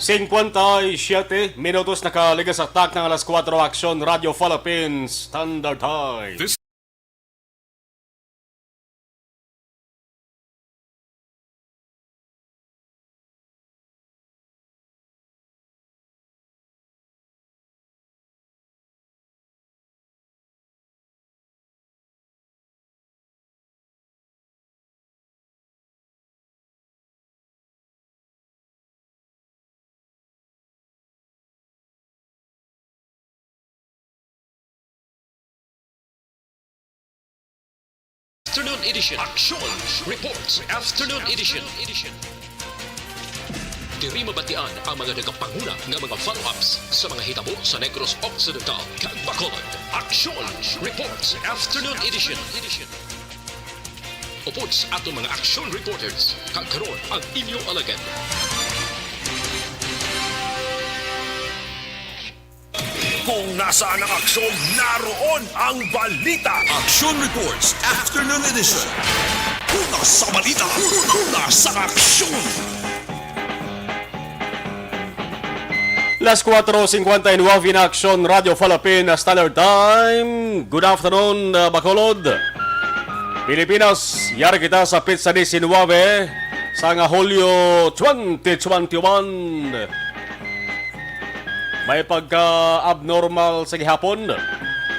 57 minutos nakaligas sa tak ng alas 4 Action Radio Philippines Standard Time. Afternoon edition. Action Reports Afternoon edition. Diri mabatian ang mga nagapanguna nga mga follow-ups sa mga hitabo sa Negros Occidental kag Bacolod. Action Reports Afternoon edition. Upods ato mga action reporters kag karon ang inyong alagad. Kung nasaan ang aksyon, naroon ang balita. Action Reports Afternoon Edition. Una sa balita, una sa aksyon. Las 4:59 in Action Radio Philippines Standard Time. Good afternoon, Bacolod. Pilipinas, yari kita sa Pizza 19 sa nga Hulyo 2021. May pagka-abnormal sa gihapon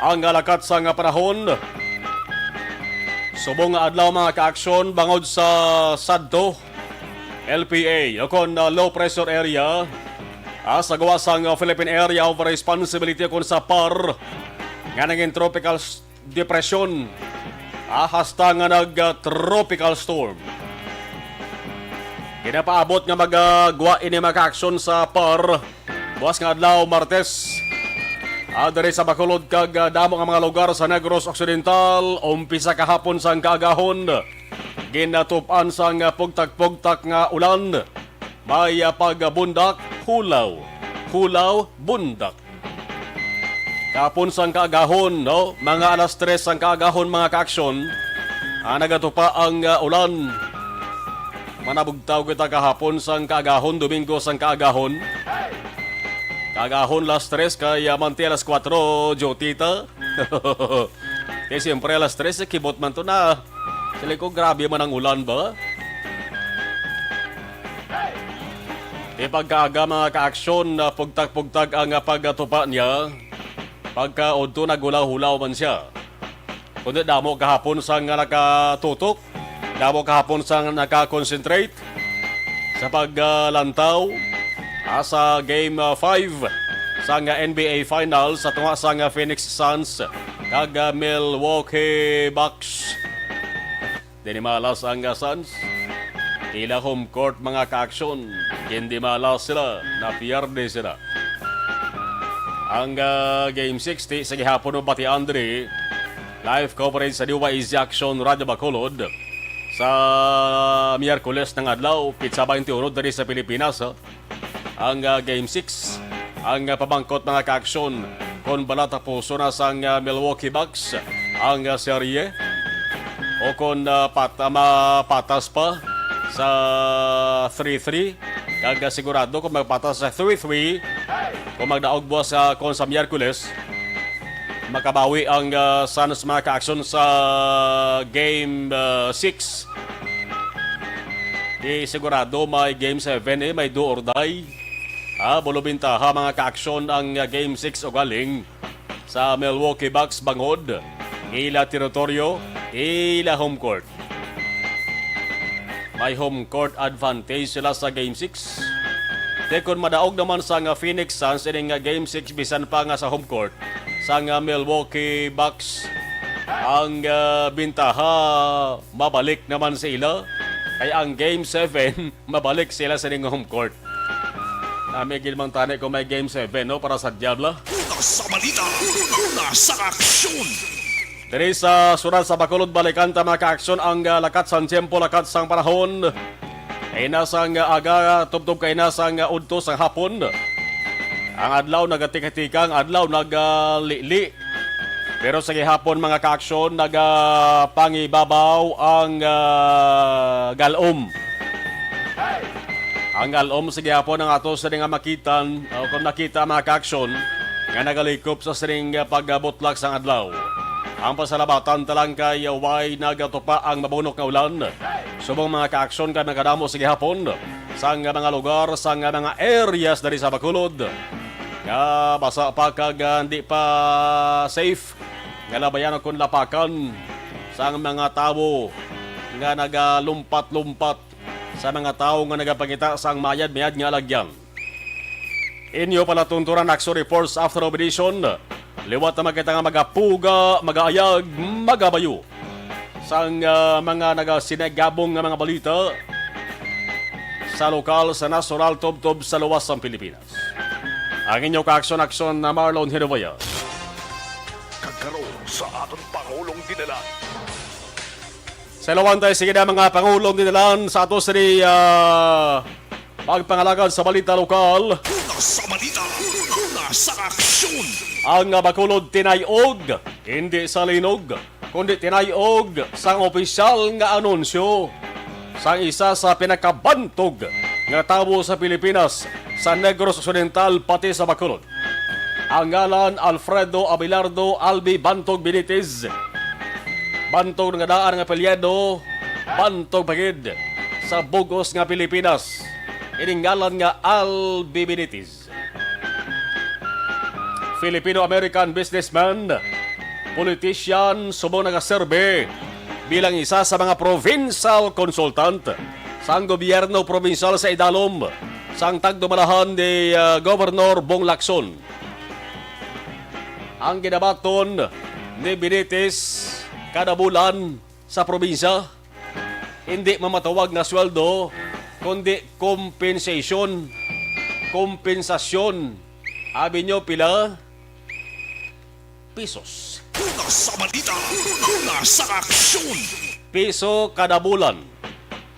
ang alakat sa nga panahon. Subong nga adlaw mga ka-aksyon bangod sa SADTO, LPA, o kon low pressure area, sa gawa sa Philippine Area of Responsibility kon sa PAR, nga naging tropical depression, hasta nga nag-tropical storm. Kinapaabot nga magagawa ini mga ka-aksyon sa PAR, buwas nga adlaw Martes, diri sa Bacolod kag damo nga mga lugar sa Negros Occidental, umpisa kahapon sang kaagahon, ginatupan sang pugtak-pugtak nga ulan, may pagbundak, hulaw, bundak. Kahapon sang kaagahon, no? Mga alas 3 sang kaagahon mga kaaksyon, nagatupa ang ulan. Manabugtaw kita kahapon sang kaagahon, Domingo sang kaagahon. Kagahon las 3 kaya manti alas 4 Jotita. Kaya siyempre alas 3 kibot man to na. Sila ko grabe man ang ulan ba? Pagkaaga mga ka-aksyon na pugtag-pugtag ang pagtupa niya, pagka odto nagulaw-hulaw man siya. Kundi damo kahapon sang nakatutok, damo kahapon sang nakakonsentrate sa paglantaw. Sa Game 5 sa NBA Finals sa tunga sa Phoenix Suns kag Milwaukee Bucks. Dini malas ang Suns. Ila home court mga ka-aksyon. Hindi malas sila. Napiyarde sila. Ang Game 60 sa gihapon ng Bati Andre. Live coverage sa Diwa Easy Action Radio Bacolod. Sa Miyerkules ng adlaw. Pizza 21 dari sa Pilipinas. Ang Game 6, ang pabangkot mga ka-aksyon kung balata puso na sa Milwaukee Bucks ang serye o kung patas pa sa 3-3 kag sigurado kung magpatas sa 3-3 kung magdaog buwas kung sa Miyerkules makabawi ang Suns mga ka-aksyon sa Game 6 di sigurado may Game 7 may do or die. Bulubintaha mga ka-aksyon ang Game 6 o galing sa Milwaukee Bucks bangod. Ila teritoryo, ila home court. May home court advantage sila sa Game 6. Tekon madaog naman sa Phoenix Suns ining Game 6 bisan pa nga sa home court sa Milwaukee Bucks. Ang bintaha mabalik naman sila. Kaya ang Game 7 mabalik sila sa ining home court. May gilmang tani kung may Game 7 no, para sa Diabla. Una sa balita, una sa aksyon. Diri sa surat sa Bacolod balikan ta mga ka-aksyon ang lakat sang tiyempo, lakat sang panahon. Ay nasang aga tubtob kay nasang udto sang hapon. Ang adlaw nagatik-tik, ang adlaw naglili. Pero sa gihapon mga ka-aksyon pangibabaw ang galom. Ang alom sige hapon ang ato sa nga makitan o kung nakita mga ka-aksyon nga nagalikop sa sining pagbutlak sa adlaw. Ang pasalabatan talang kay way nagatupa ang mabunok nga ulan. Subong mga ka-aksyon kay nakadamo sige hapon sa mga lugar, sa mga areas dari sa Bacolod. Nga basa pa kag hindi pa safe nga labayan kung lapakan sa mga tao nga nagalumpat-lumpat sa mga tao nga nagapakita sa mayad-mayad nga lagyan. Inyo pala tunturan Action Reports after edition. Liwat na makita nga magapuga, magaayag, magabayo sa mga nagasinagabong nga mga balita sa lokal, sa national, tob-tob sa luwas ng Pilipinas. Ang inyong ka-aksyon-aksyon na Marlon Hinovaya. Kagkaroon sa aton Pangulong dinala. Sa ilawan tayo, sige na mga Pangulong dinalan sa ato sa pagpangalagad sa balita lokal. Una sa balita, una sa aksyon. Ang Bacolod tinayog, hindi sa linog, kundi tinayog sa opisyal nga anunsyo sa isa sa pinakabantog nga tao sa Pilipinas, sa Negros Occidental pati sa Bacolod. Ang ngalan Alfredo Abelardo Albi Bantog Benitez. Bantog nga daan nga apelyido, bantog pagid sa bugos nga Pilipinas. Iningalan nga Albi Benitez. Filipino-American businessman, politician, subong nagaserbe bilang isa sa mga provincial consultant sa gobyerno provincial sa Idalom, sang tagdumalahan ni Governor Bong Lacson. Ang ginabaton ni Benitez kada bulan sa probinsya, hindi mamatawag na sweldo, kundi kompensasyon. Kompensasyon. Abi nyo pila? Pisos. Una sa balita, una sa aksyon. Piso kada bulan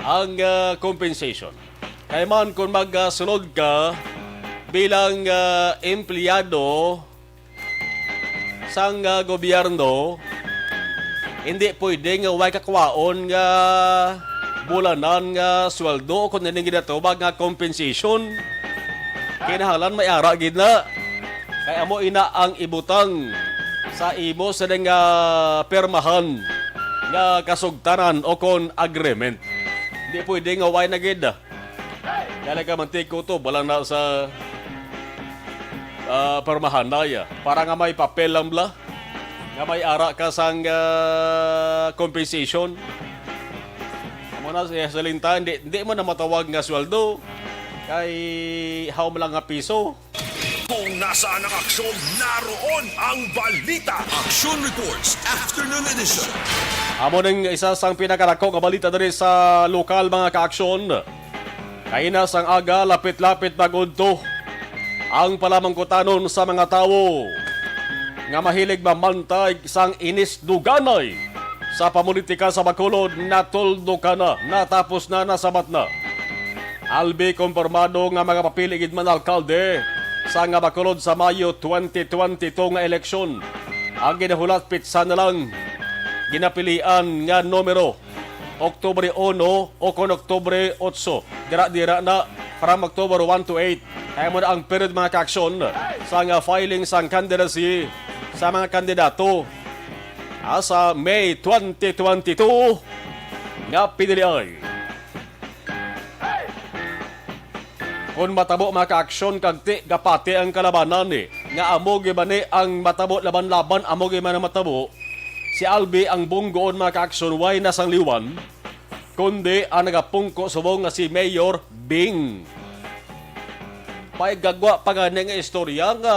ang compensation. Kaya man kung magsunod ka bilang empleyado sang gobyerno, hindi pwede nga way kakwaon nga bulanan nga sweldo kung hindi ginatubag nga compensation. Kinahanglan may ara gid na. Kaya mo ina ang ibutang sa imo sa nga permahan nga kasugtanan o kon agreement. Hindi pwede nga way na gid. Dala ka mantiko to balang na sa permahan na ya. Para nga may papel lang bla. Nga may ara ka sang compensation. Amo na sa linta, hindi mo na matawag nga sweldo. Kay how mo lang nga piso. Kung nasaan ang aksyon, naroon ang balita. Action Reports Afternoon Edition. Amo ning isa sang pinakalako nga balita diri sa lokal mga kaaksyon. Kaina sang aga, lapit-lapit pagudto ang palamangkutanon sa mga tawo nga mahilig mamantay sang inis duganay sa pamulitika sa Bacolod. Natuldo ka na, natapos na, nasabat na. Albi konpormado nga mga papili gid man alkalde sa nga Bacolod sa Mayo 2022 nga eleksyon. Ang ginahulat pitsa na lang ginapilian nga numero Oktubre 1 o kon Oktubre 8. Dira na from October 1 to 8. Kaya mo na ang period mga kaaksyon sa nga filing sang candidacy sa mga kandidato sa May 2022 nga piniliay. Kung matabo mga kaaksyon kagti gapati ang kalabanan nga amo gibani ang matabo laban-laban, amo gibani matabo si Albi ang bunggoon mga kaaksyon way nasang liwan kundi ang nagapungko subong nga si Mayor Bing. Pay gagwa pagani nga istorya nga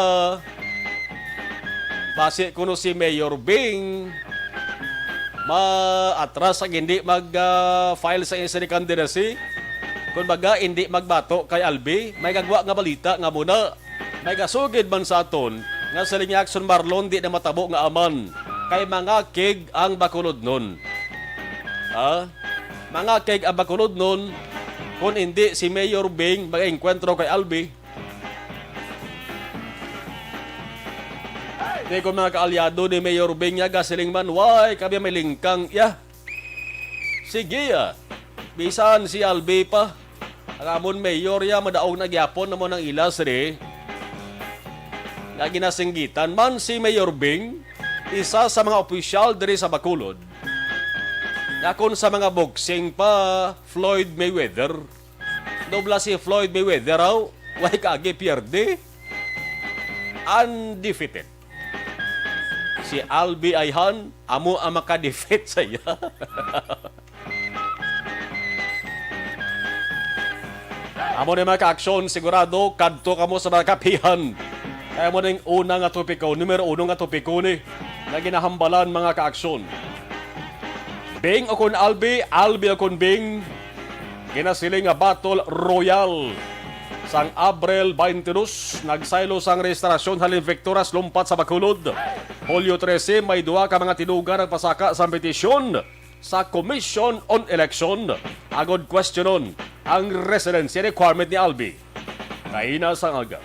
base kuno si Mayor Bing maatras ang hindi mag-file sa isa ni candidacy. Kung baga hindi magbato kay Albi, may gagwa nga balita nga muna may gasugid man sa aton nga sa linya Action Marlon di na matabo nga aman kay mga kig ang Bacolod nun. Mga kig ang Bacolod nun kung hindi si Mayor Bing mag-enkwentro kay Albi. Di ko mga kaalyado ni Mayor Bing nga gasiling man, why kami may lingkang, sige bisan si Albi pa, Ang amon mayor ya madaog na gyapon namo ng ilas ri. Nga ginasinggitan man si Mayor Bing, isa sa mga opisyal diri sa Bacolod. Nakon sa mga boxing pa Floyd Mayweather. Dobla si Floyd Mayweather raw, way kagi pierde. Undefeated. Si Albi Ayhan, amo ang makadefeat sa iya. Amo na mga ka-aksyon, sigurado, kadto ka mo sa mga kapihan. Kaya mo na yung una nga topiko, numero uno nga topiko ni, na ginahambalan mga ka-aksyon. Bing o kun Albi, Albi o kun Bing, ginasiling nga Battle Royal. Sang Abril 22, nagsaylo sang rehistrasyon halin Victoras lumpat sa Bacolod. Hulyo 13, may duwa ka mga tinugan ang pasaka sa petisyon sa Commission on Election. Agod questionon ang residency requirement ni Albi. Kaina sang aga.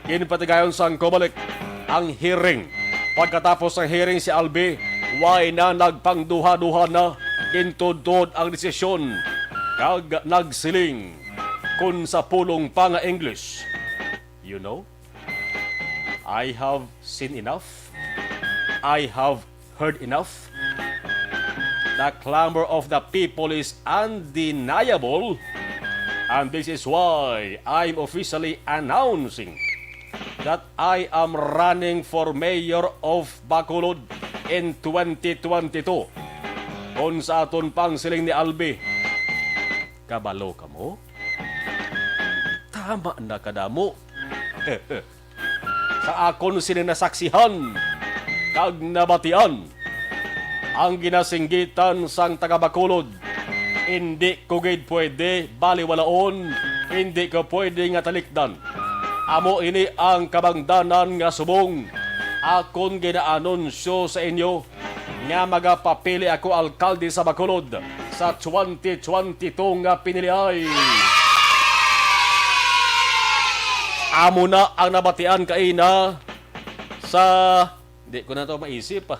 Kinpatigayon sang Comelec ang hearing. Pagkatapos ng hearing si Albi, way na nagpangduha-duha na gintudod ang desisyon. Kag nagsiling kun sa pulong pa nga English. You know, I have seen enough. I have heard enough. The clamor of the people is undeniable. And this is why I'm officially announcing that I am running for mayor of Bacolod in 2022. Kung sa aton pang siling ni Albi, kabalo ka mo? Tama na kadamo. Sa akon sila nasaksihan, kag nabatian, ang ginasinggitan sang taga-Bacolod, hindi ko gid pwede baliwalaon, hindi ko pwede nga talikdan. Amo ini ang kabangdanan nga subong. Akon ginaanunsyo sa inyo nga magapapili ako alkalde sa Bacolod sa 2022 nga piniliay. Amo na ang nabatian kaina sa... Di ko na ito maisip.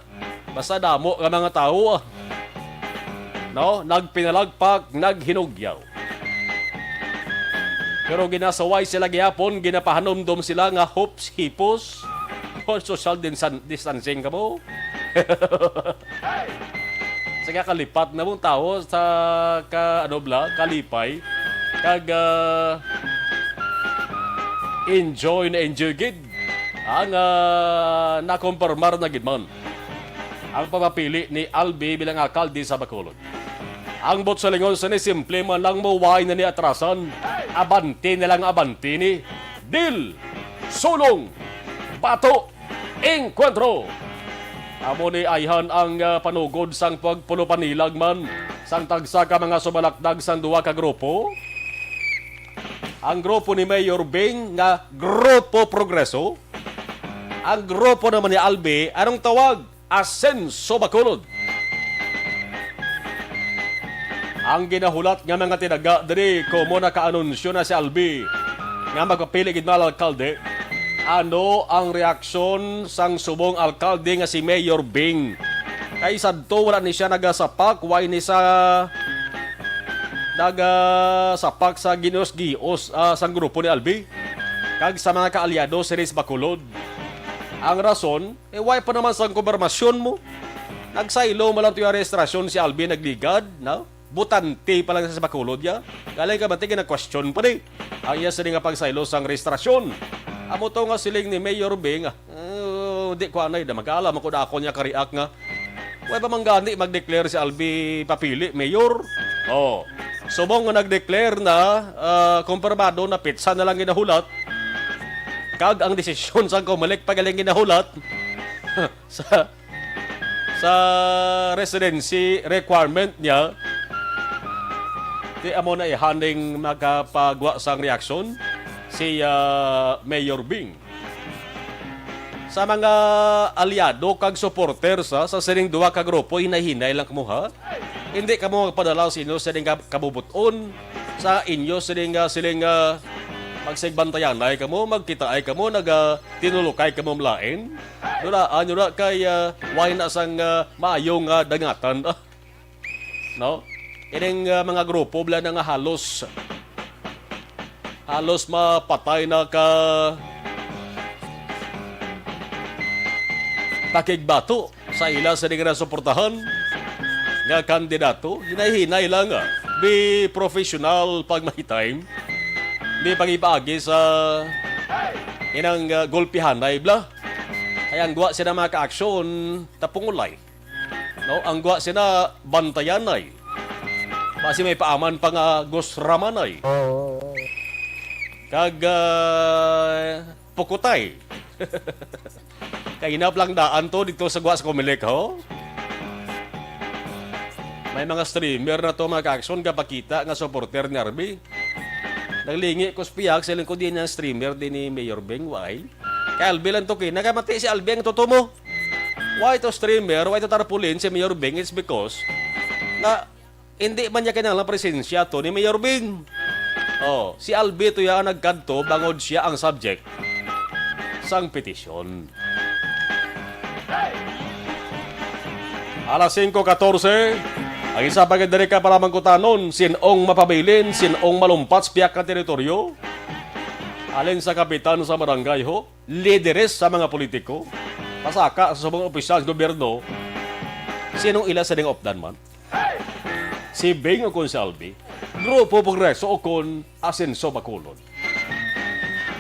Basta damo ka mga tao. No? Nagpinalagpak, naghinugyaw. Pero ginasaway sila gihapon, ginapahanomdom sila nga hopes, hipos, o social distancing ka mo. Sige kalipat na mong tao sa kalipay. Kag... enjoy gid ang nakompormar na gid man ang papapili ni Albi bilang alkalde sa Bacolod. Ang bot sa lingon sa ni simple man lang maway na ni atrasan, abanti na lang abanti ni Dil, Sulong, Bato, Encuentro. Amo ni Ayhan ang panugod sang pagpulo panilag man sang tagsa ka mga sumalakdag sang duwa ka grupo. Ang grupo ni Mayor Bing nga Grupo Progreso. Ang grupo naman ni Albi, anong tawag? Asenso Bacolod. Ang ginahulat nga mga tinaga diri komo nakaanunsyo na si Albi nga magpapili gid mal alkalde. Ano ang reaksyon sang subong alkalde nga si Mayor Bing? Kay sadto wala ni siya nagasapak, way ni sa nagasapak sa ginos-gios sang grupo ni Albi kag sa mga kaalyado sa Bacolod. Ang rason, way pa naman sang konfirmasyon mo. Nagsaylo mo lang ito yung registrasyon si Albi nagligad, no? Butante pa lang sa Bacolod ya. Galay ka ba tingin na question pa rin. Ang iya siling nga pagsaylo sang registrasyon. Amo to nga siling ni Mayor Bing, di ko anay, mag-aalam ako na ako niya kariak nga. Way pa manggani mag-declare si Albi papili, Mayor. Oh. Subong nga nag-declare na kumpirmado na pitsa na lang ginahulat. Kag ang desisyon sa Comelec pagaling ginahulat sa residency requirement niya. Di amo na ihaning magpagwa sang reaksyon si Mayor Bing. Sa mga aliado kag supporters sa sining duwa ka grupo, hinahinay lang kamo. Hindi ka mo magpadala sa inyo siling kabubuton sa inyo siling magsigbantayan ay kamo, magkita ay kamo, tinulukay kamo mlain. Dulaan nyo na kay why na sang maayong dangatan. No? Ining mga grupo bala na nga halos halos mapatay na ka pakigbato sa ila sa di nga suportahan nga kandidato. Hinay-hinay lang nga. Be professional pag may time. Di pag-ipaagi sa inang golpihanay bla. Kaya ang guwa sila mga ka-aksyon tapungulay. No, ang guwa sila bantayanay. Kasi may paaman pa nga gusramanay. Kag pukutay. Kaya hinap lang daan to dito sa guwa sa Comelec, ho? May mga streamer na to mga ka-aksyon kapakita nga supporter ni Arby. Naglingi ko spiyak sa ko din yung streamer din ni Mayor Beng. Why? Kaya Albi lang to nakamati si Albi ang totoo mo. Why to streamer? Why to tarpulin si Mayor Beng? It's because na hindi man niya kailangan presensya to ni Mayor Beng. Oh, si Albi to yan nagkanto bangod siya ang subject sang petisyon. Alas 5:14. Ang isa pagkadari ka para mangkutanon, sinong mapabilin, sinong malumpat sa piyak ka teritoryo? Alin sa kapitan sa barangay ho, lideres sa mga politiko, pasaka sa subong opisyal sa gobyerno, sinong ila sa ding opdan man? Si Beng o kon si Albi, Grupo Progreso o kon Asenso Bacolod.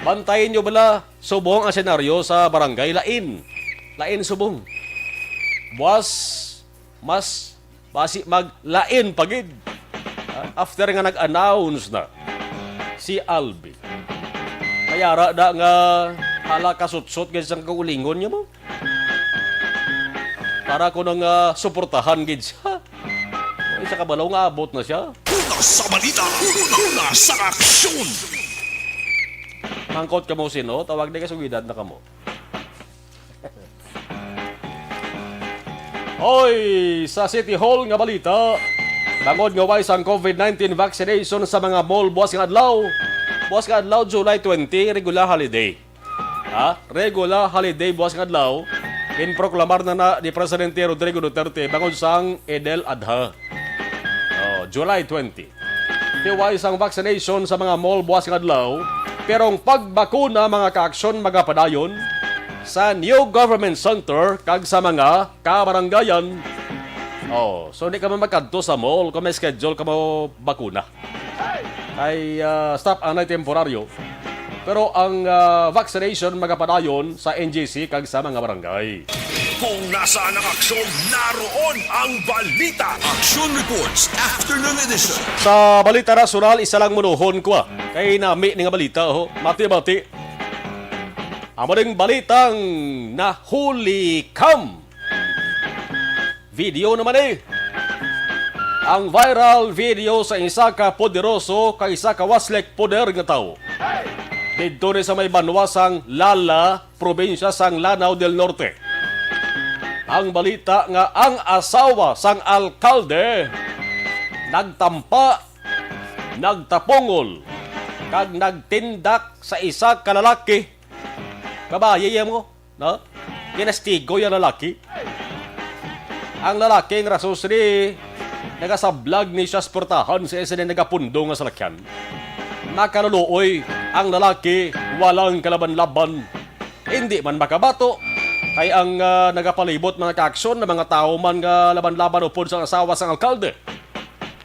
Bantayin nyo bala subong ang senaryo sa barangay Lain subong. Mas basi maglain pagid. After nga nag-announce na si Albi. Kaya da nga hala kasutsot gid sang kaulingon niya mo. Para ko nang suportahan gid siya. Isa ka balaw nga abot na siya. Una sa balita, una sa aksyon. Mangkot ka mo sino, tawag di ka sugidad na kamo. Hoy, sa City Hall nga balita, bangod nga way sang COVID-19 vaccination sa mga mall buwas nga adlaw. Buwas nga adlaw July 20, regular holiday. Regular holiday buwas nga adlaw. Inproklamar na ni Presidente Rodrigo Duterte bangod sang Eid al-Adha. July 20. Tiway sang vaccination sa mga mall buwas nga adlaw, pero ang pagbakuna mga kaaksyon magapadayon sa New Government Center kag sa mga kabaranggayan. So di ka man magkadto sa mall kung may schedule ka mo bakuna. Ay stop anay temporaryo. Pero ang vaccination magapadayon sa NGC kag sa mga barangay. Kung nasaan ang aksyon, naroon ang balita. Action Reports Afternoon Edition. Sa balita nasyonal, isa lang munuhon ko kay nami ni nga balita mati-mati. Amo ding balitang nahuli kam. Video naman ang viral video sa isa ka poderoso kay isa ka waslek poder nga tao. Dito ni sa may banwa sang Lala, probinsya sang Lanao del Norte. Ang balita nga ang asawa sang alkalde nagtampa, nagtapongol, kag nagtindak sa isa ka lalaki. Kabaye mo, no? Kinastigo yung lalaki. Ang lalaki ng rasos ni nagasablag ni siya sportahan sa isa na nagapundo nga salakyan. Nakaluluoy ang lalaki walang kalaban-laban. Hindi man makabato. Kay ang nagapalibot mga kaaksyon na mga tao man nga laban-laban upod sa asawa sang alkalde.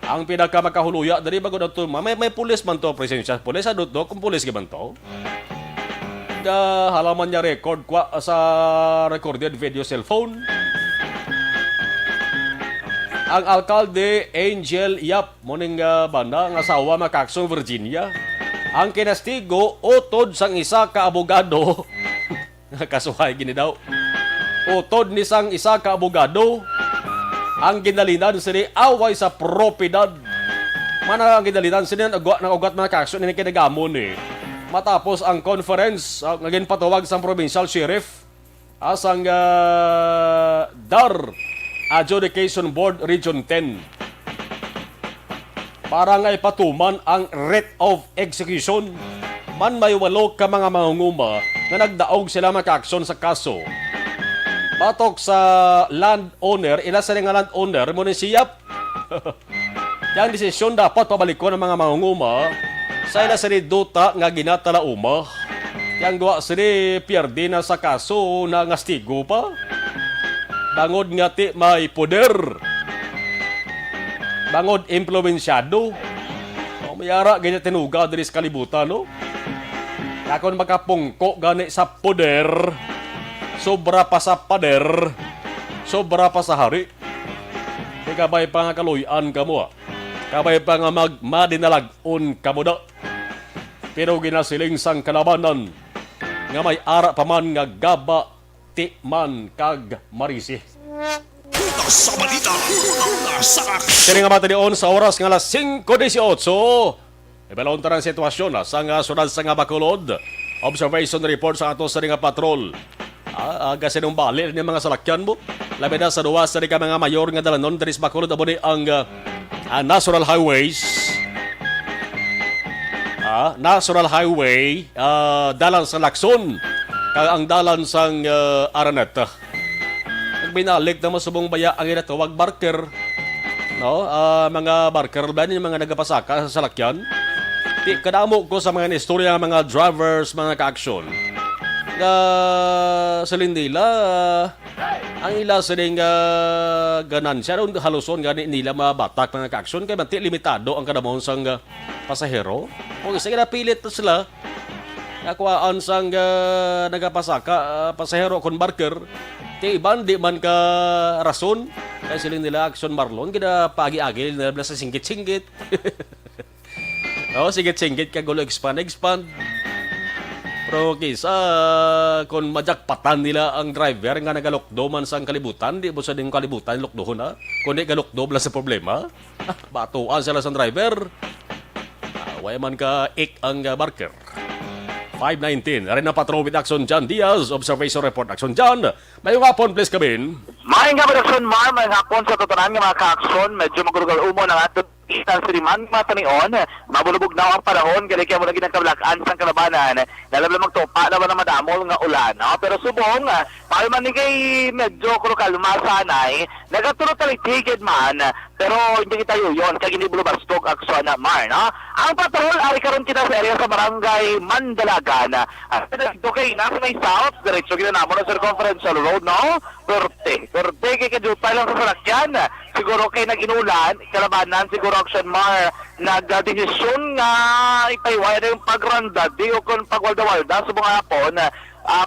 Ang pinakamakahuluya dari bago na ito, may pulis man to, presensya pulis, adot do, kung pulis giman to. Halaman niya record kwa sa recorded video cellphone. Ang alkalde Angel Yap, muning banda, ang asawa mga kaaksyon Virginia. Ang kinastigo, utod sang isa ka abogado. Kasuhay gini daw. Utod ni sang isa ka abogado ang ginalinan sini away sa propiedad. Mana ang ginalinan sini nang ugat mga kaaksyon ni kinagamon matapos ang conference ngagin patuwag sang provincial sheriff asang DAR Adjudication Board Region 10 para nga ipatuman ang writ of execution. Man may 8 ka mga mangunguma na nagdaog sila mga kaaksyon sa kaso. Batok sa landowner, ila sa nga landowner, munisiyap. Yang desisyon dapat pabalik ko ng mga mangunguma Sa ila sini duta nga ginatala uma. Yang gawa sini pierde na sa kaso na ngastigo pa. Bangod nga ti may poder. Bangod impluensyado. O mayara ganyan tinuga diri sa kalibutan, no? Kakon makapungko gani sa poder. Sobra pa sa pader. Sobra pa sa hari. Di kabay pa nga kaluyan ka mo, kabay pa nga madinalagon ka mo da. Pero ginasiling sang kalabanan nga may ara pa man nga gaba ti man kag marisi. Una sa balita, una sa aksyon. Kini nga matinion sa oras nga alas 5:18. Ibalon ta ang sitwasyon sa nga sunod sa nga Bacolod. Observation report sa ato sa nga patrol. Aga sinumbali ni mga salakyan mo. Labi na sa duwa sa ka mga mayor nga dalanon dari sa Bacolod abo ni ang National Highways. National Highway dalan sa Lacson kag ang dalan sang Araneta. Nagbinalik na masubong baya ang inatawag barker. No, mga barker ba ni mga nagapasaka sa salakyan. Di kadamo ko sa mga istorya mga drivers, mga ka-aksyon. Sa Lindila, ang ila sining ganansya ron haluson gani nila mabatak mga ka-aksyon kay manti limitado ang kadamon sang pasahero. Kung isa pilit to sila nakuhaan sang nagapasaka pasahero kon barker ti iban di man ka rason kay siling nila aksyon marlon gina paagi-agi nila sa singgit-singgit. Singgit-singgit ka gulo expand. Pero kisa kung majakpatan nila ang driver nga nagalokdo man sang kalibutan, di mo sa ding kalibutan lokdohon ha. Kung di galokdo bala sa problema, batuan sila sa driver. Way man ka ang barker. 519. Rin na patrol with Action John Diaz. Observation report Action John. Mayong hapon, please kabin. Maayong nga production, Mayong hapon sa tutunan nga mga ka-aksyon. Medyo magulugal umo na nga itan siriman matanion, mabulubog na ang panahon, gali kaya mo na ginagkabalakaan sang kalabanan, nalabla magtopa naman na madamol nga ulan. No? Pero subong, paano man ni kay medyo kalmasanay, nagatulot talitigid man, pero hindi kita yun, kaya hindi bulubastog aksyon na Mar. No? Ang patrol, ari karon kita sa area sa barangay Mandalagan. Ito kay nasa may south, diretso ginanamo na circumferential road, no? Perte kay kadupay lang sa salakyan. Siguro kay naginulan, kalabanan, siguro Action Mar, nag-desisyon nga ipaiwaya na yung pagranda, di o kung pagwalda-walda, sa mga hapon,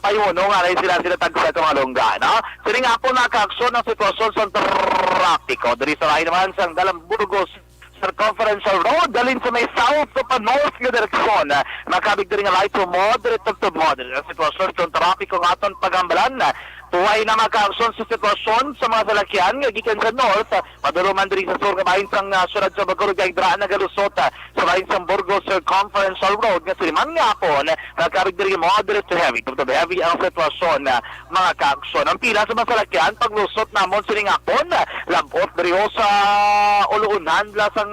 payuno nga rin sila tagsa itong alongga, no? Sili nga po naka-aksyon ng sitwasyon sa trapiko. Dari sa lahi naman sa Dalang Burgos Circumferential Road, dalhin sa may south o pa north nga direksyon. Makabig din nga light to moderate to moderate. Ang sitwasyon sa trapiko nga itong pagambalan, tuway na maka-aksyon sa sitwasyon sa mga salakyan nga gikan sa north, maduruman diri sa sur nga bahin sang syudad sa Bacolod kay dra na galusot sa bahin sang Burgos Circumferential Road nga siliman nga hapon nagkarig diri moderate to heavy ang sitwasyon mga ka-aksyon. Ang pila sa mga salakyan paglusot namon sining hapon labot diri sa uluunan la sang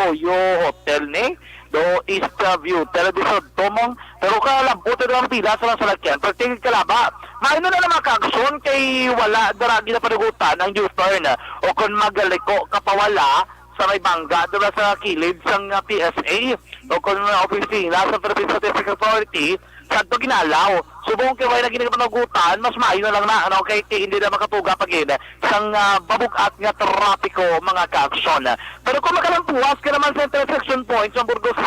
Oyo Hotel ni do East View television tomong pero kalamputan ang pila sa mga salakyan pertingin kalaba maino na naman ka-aksyon kay wala daragi na panugutan ang U-turn o kung magaliko kapawala sa may bangga diba sa kilid sang PSA o kung opisina sa Philippine Statistical Authority sadto ginalaw subong kay wala gini panugutan mas maayo na lang na kay hindi na makatuga pagin sang babugat nga trapiko mga ka-aksyon. Pero kung makalampuas ka naman sa intersection point sa Burgos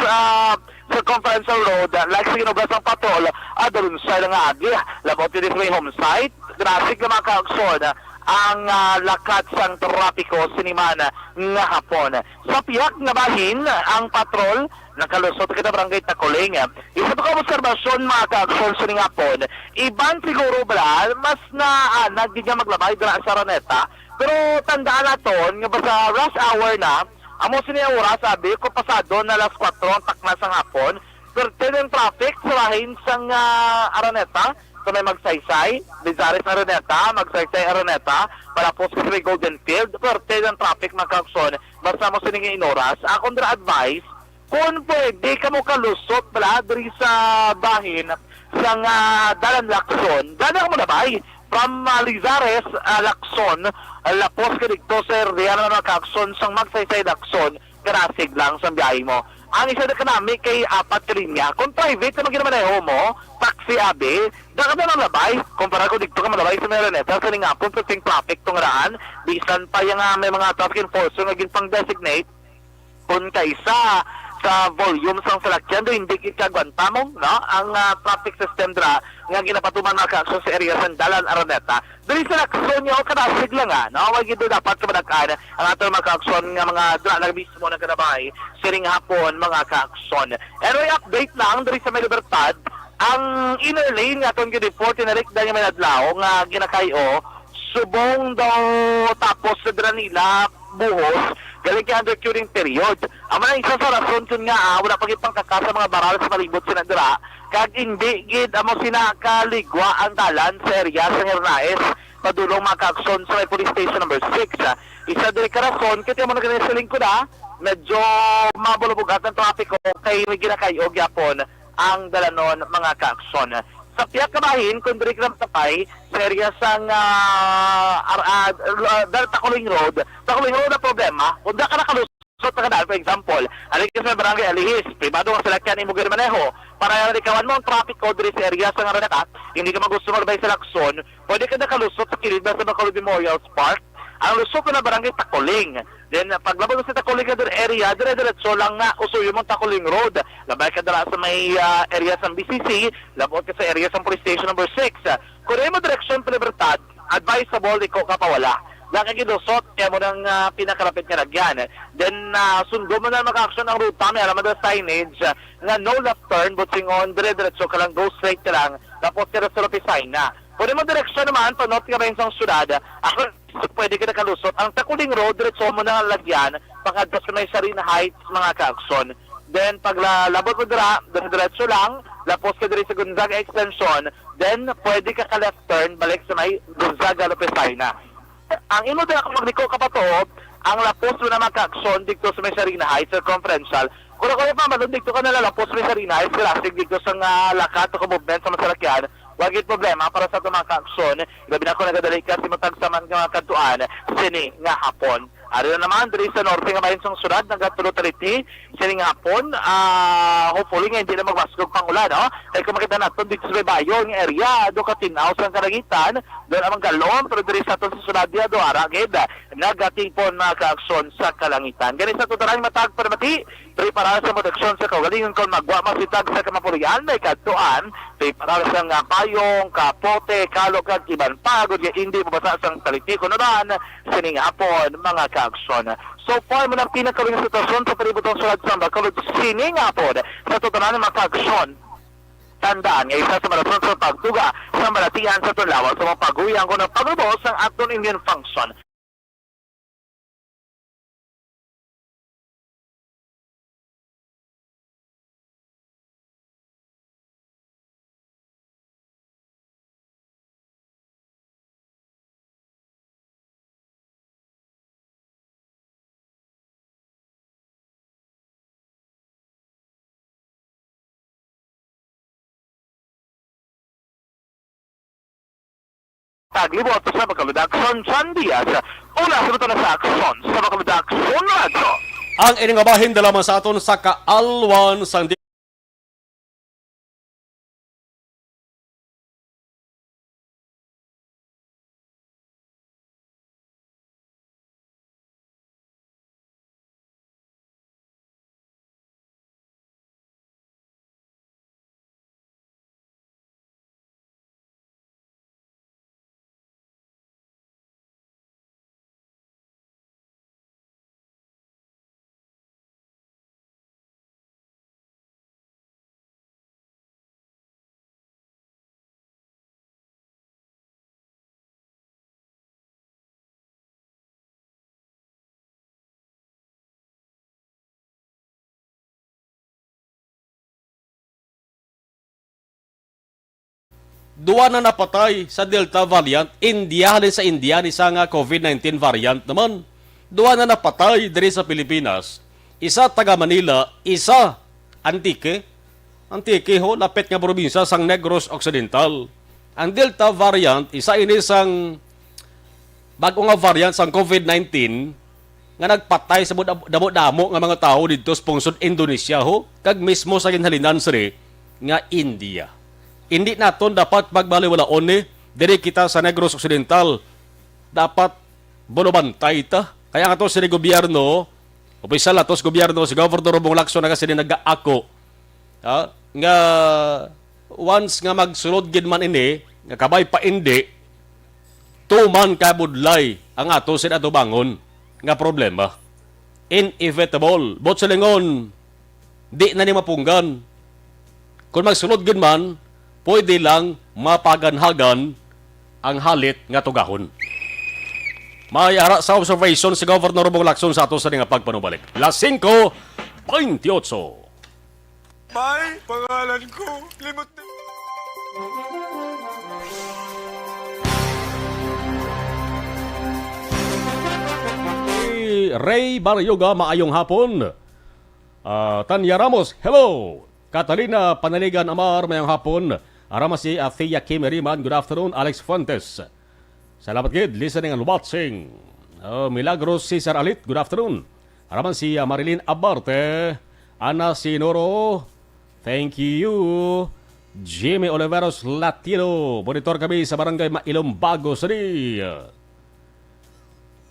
Circumferential Road, like sa ginugas ang patrol, doon sa nga agi, labot yun sa may home site, traffic na mga ka-aksyon, ang lakat sang trapiko siniman nga hapon. Sa piyak nga bahin, ang patrol, nakalusot kita barangay Takuling. Isa pa ka obserbasyon mga ka-aksyon sining hapon, iban siguro bala, mas na nagdi nga maglabay dala sa Araneta, pero tandaan naton, nga ba sa rush hour na, amo siya oras, sabi ko pasado na alas 4 ang taknas ang hapon. Pero yung traffic sa lahin sang Araneta, so may magsaysay, Lizares Araneta, magsaysay Araneta, para po sa Golden Field, pero yung traffic magkakson, basta mo sining inoras. Akong advice, kung pwede ka mo kalusot pala diri sa bahin sang Dalan Lacson, gana mo na ba? From Lizares, Lacson, Lapos ka dito, sir, diyan na Lacson, sang magsaysay Lacson, karasig lang sa biyahe mo. Ang isa na kanami kay apat ka linya. Kung private na maginaman mo, taxi abi, dapat na malabay. Kumpara ko dito ka malabay sa Meroneta, sa nga po, kasing traffic tong raan, bisan pa yung may mga traffic enforcer nga pang designate, kung kaysa sa volume sang salakyan do hindi kagwanta mo no ang traffic system dra nga ginapatuman mga ka-aksyon sa area sa Dalan Araneta dili sa aksyon niya o kanasig lang no wag gid dapat kabanakan ang atong mga ka-aksyon nga mga dra na mismo na kanabay siring hapon mga ka-aksyon. Anyway, update lang diri sa May Libertad ang inner lane nga atong gid-report tinarik da may adlaw nga ginakayo subong daw tapos sa dra nila buhos galing kay under curing period. Ang mga isa sa rason kun nga wala pag ipang kakasa mga baral sa palibot sinadra kag hindi gid amo sinakaligwa ang dalan sa area sa Hernaes padulong mga ka-aksyon sa may police station number 6. Isa diri ka rason kaya mo nagani sa lingkod medyo mabulubugat ang traffic kay may ginakayo gyapon ang dalanon mga ka-aksyon. Sa tiyak kabahin, kung diri ka tapay, sa area sang Takuling Road na problema, kung da ka nakalusot na kadaan, for example, alin ka sa barangay Alihis, privado ang salakyan imo gid maneho, para nalikawan mo ang traffic code diri sa area sang Araneta, hindi ka magusto magbay sa Lacson, pwede ka nakalusot sa kilid sa Bacolod Memorial Park, ang lusot na barangay Takuling. Then paglabas sa Takuling area, dire-diretso lang nga usuyo mong Takuling Road. Labay ka dara sa may area sa BCC, labot ka sa area sa police station number 6. Kung mo direksyon pa Libertad, advisable ikaw ka pawala. Laki gidusot, kaya mo nang pinakalapit nga lagyan. Then sundo mo na maka-action ang ruta, may alam mo signage nga no left turn, butsing on, dire-diretso ka lang, go straight ka lang, tapos ka sa Lopisain na. Kung mo direksyon naman, panot ka ba yung syudad, ako pwede ka nakalusot. Ang Takuling Road, diretso mo na lagyan, pagkadto sa may Sarina Heights, mga ka-aksyon. Then, pag labot mo dira, diretso lang, lapos ka diri sa Gonzaga Extension, then, pwede ka ka-left turn, balik sa may Gonzaga Lopesaina. Ang imo din ako magliko ka pa to, ang lapos mo na mga-ka-aksyon, dito sa may Sarina Heights, conferential, kung ako pa, malundig to ka na lapos sa may Sarina Heights, klasik dito sa lakat o movement sa masalakyan, wagit problema para sa mga ka-aksyon. Gabi na ako nagadali kasi matagsaman ng mga kantuan sini nga hapon. Ari na naman, diri sa norte nga bayan sa syudad, nagatulotaliti, sini nga hapon, hopefully nga hindi na magwasgog pang ulan, no? Kaya kung makita natin dito sa bayo, yung area, do katinaw sa karagitan, doon amang galon, pero diri sa ito sa syudad niya, do aragid, nagatipon mga ka-aksyon sa kalangitan. Ganit sa tutarang matag paramati, para sa modaksyon sa kaugalingon kung magwa masitag sa kamapurian, may kantuan, para sa nga payong, kapote, kalog, at iban pagod, hindi mabasa sa taliti ko naman, sining hapon, mga ka-aksyon. So far, muna pinakawing sitwasyon sa palibutong sulat sa Bacolod, sining hapon, sa tutunan ng mga ka-aksyon. Tandaan, nga isa sa malason sa pagtuga sa malatian sa tulawan sa mga paguyang ko ng paglubos ng aton immune function. Taglibot sa Bacolod Action, John Diaz. Una sa na sa aksyon sa Bacolod Action Radio. Ang iningabahin dalaman sa aton sa kaalwan sang duwa na napatay sa Delta variant, India halin sa India ni sa nga COVID-19 variant naman. Duwa na napatay diri sa Pilipinas. Isa taga Manila, isa Antique. Antique ho, lapit nga probinsya sang Negros Occidental. Ang Delta variant, isa ini sang bago nga variant sang COVID-19 nga nagpatay sa damo-damo nga mga tao dito sa pungsod Indonesia ho, kag mismo sa ginhalinan siri nga India. Hindi naton dapat pagbaliwalaon ni diri kita sa Negros Occidental dapat bonobantay ta. Kaya nga to sa gobyerno, opisyal na to sa gobyerno, si Governor Robong Lacson na kasi nag-aako nga once nga magsulod gid man ini, nga kabay pa indi, tuman kabudlay ang ato sin ato bangon nga problema. Inevitable. Bot sa lingon, di na ni mapunggan. Kung magsulod gid man, pwede lang mapaganhagan ang halit nga tugahon. May ara sa observation si Governor Robong Lacson sa ato sa nga pagpanubalik. Las 5:28. May pangalan ko. Limot na. Ray Baryoga, maayong hapon. Tanya Ramos, hello. Catalina Panaligan Amar, mayang hapon. Arama si Thea Kim Riman, good afternoon. Alex Fuentes, salamat gid, listening and watching. Milagros Cesar Alit, good afternoon. Araman si Marilyn Abarte, Ana Sinoro, thank you. Jimmy Oliveros Latino, monitor kami sa barangay Mailombago City.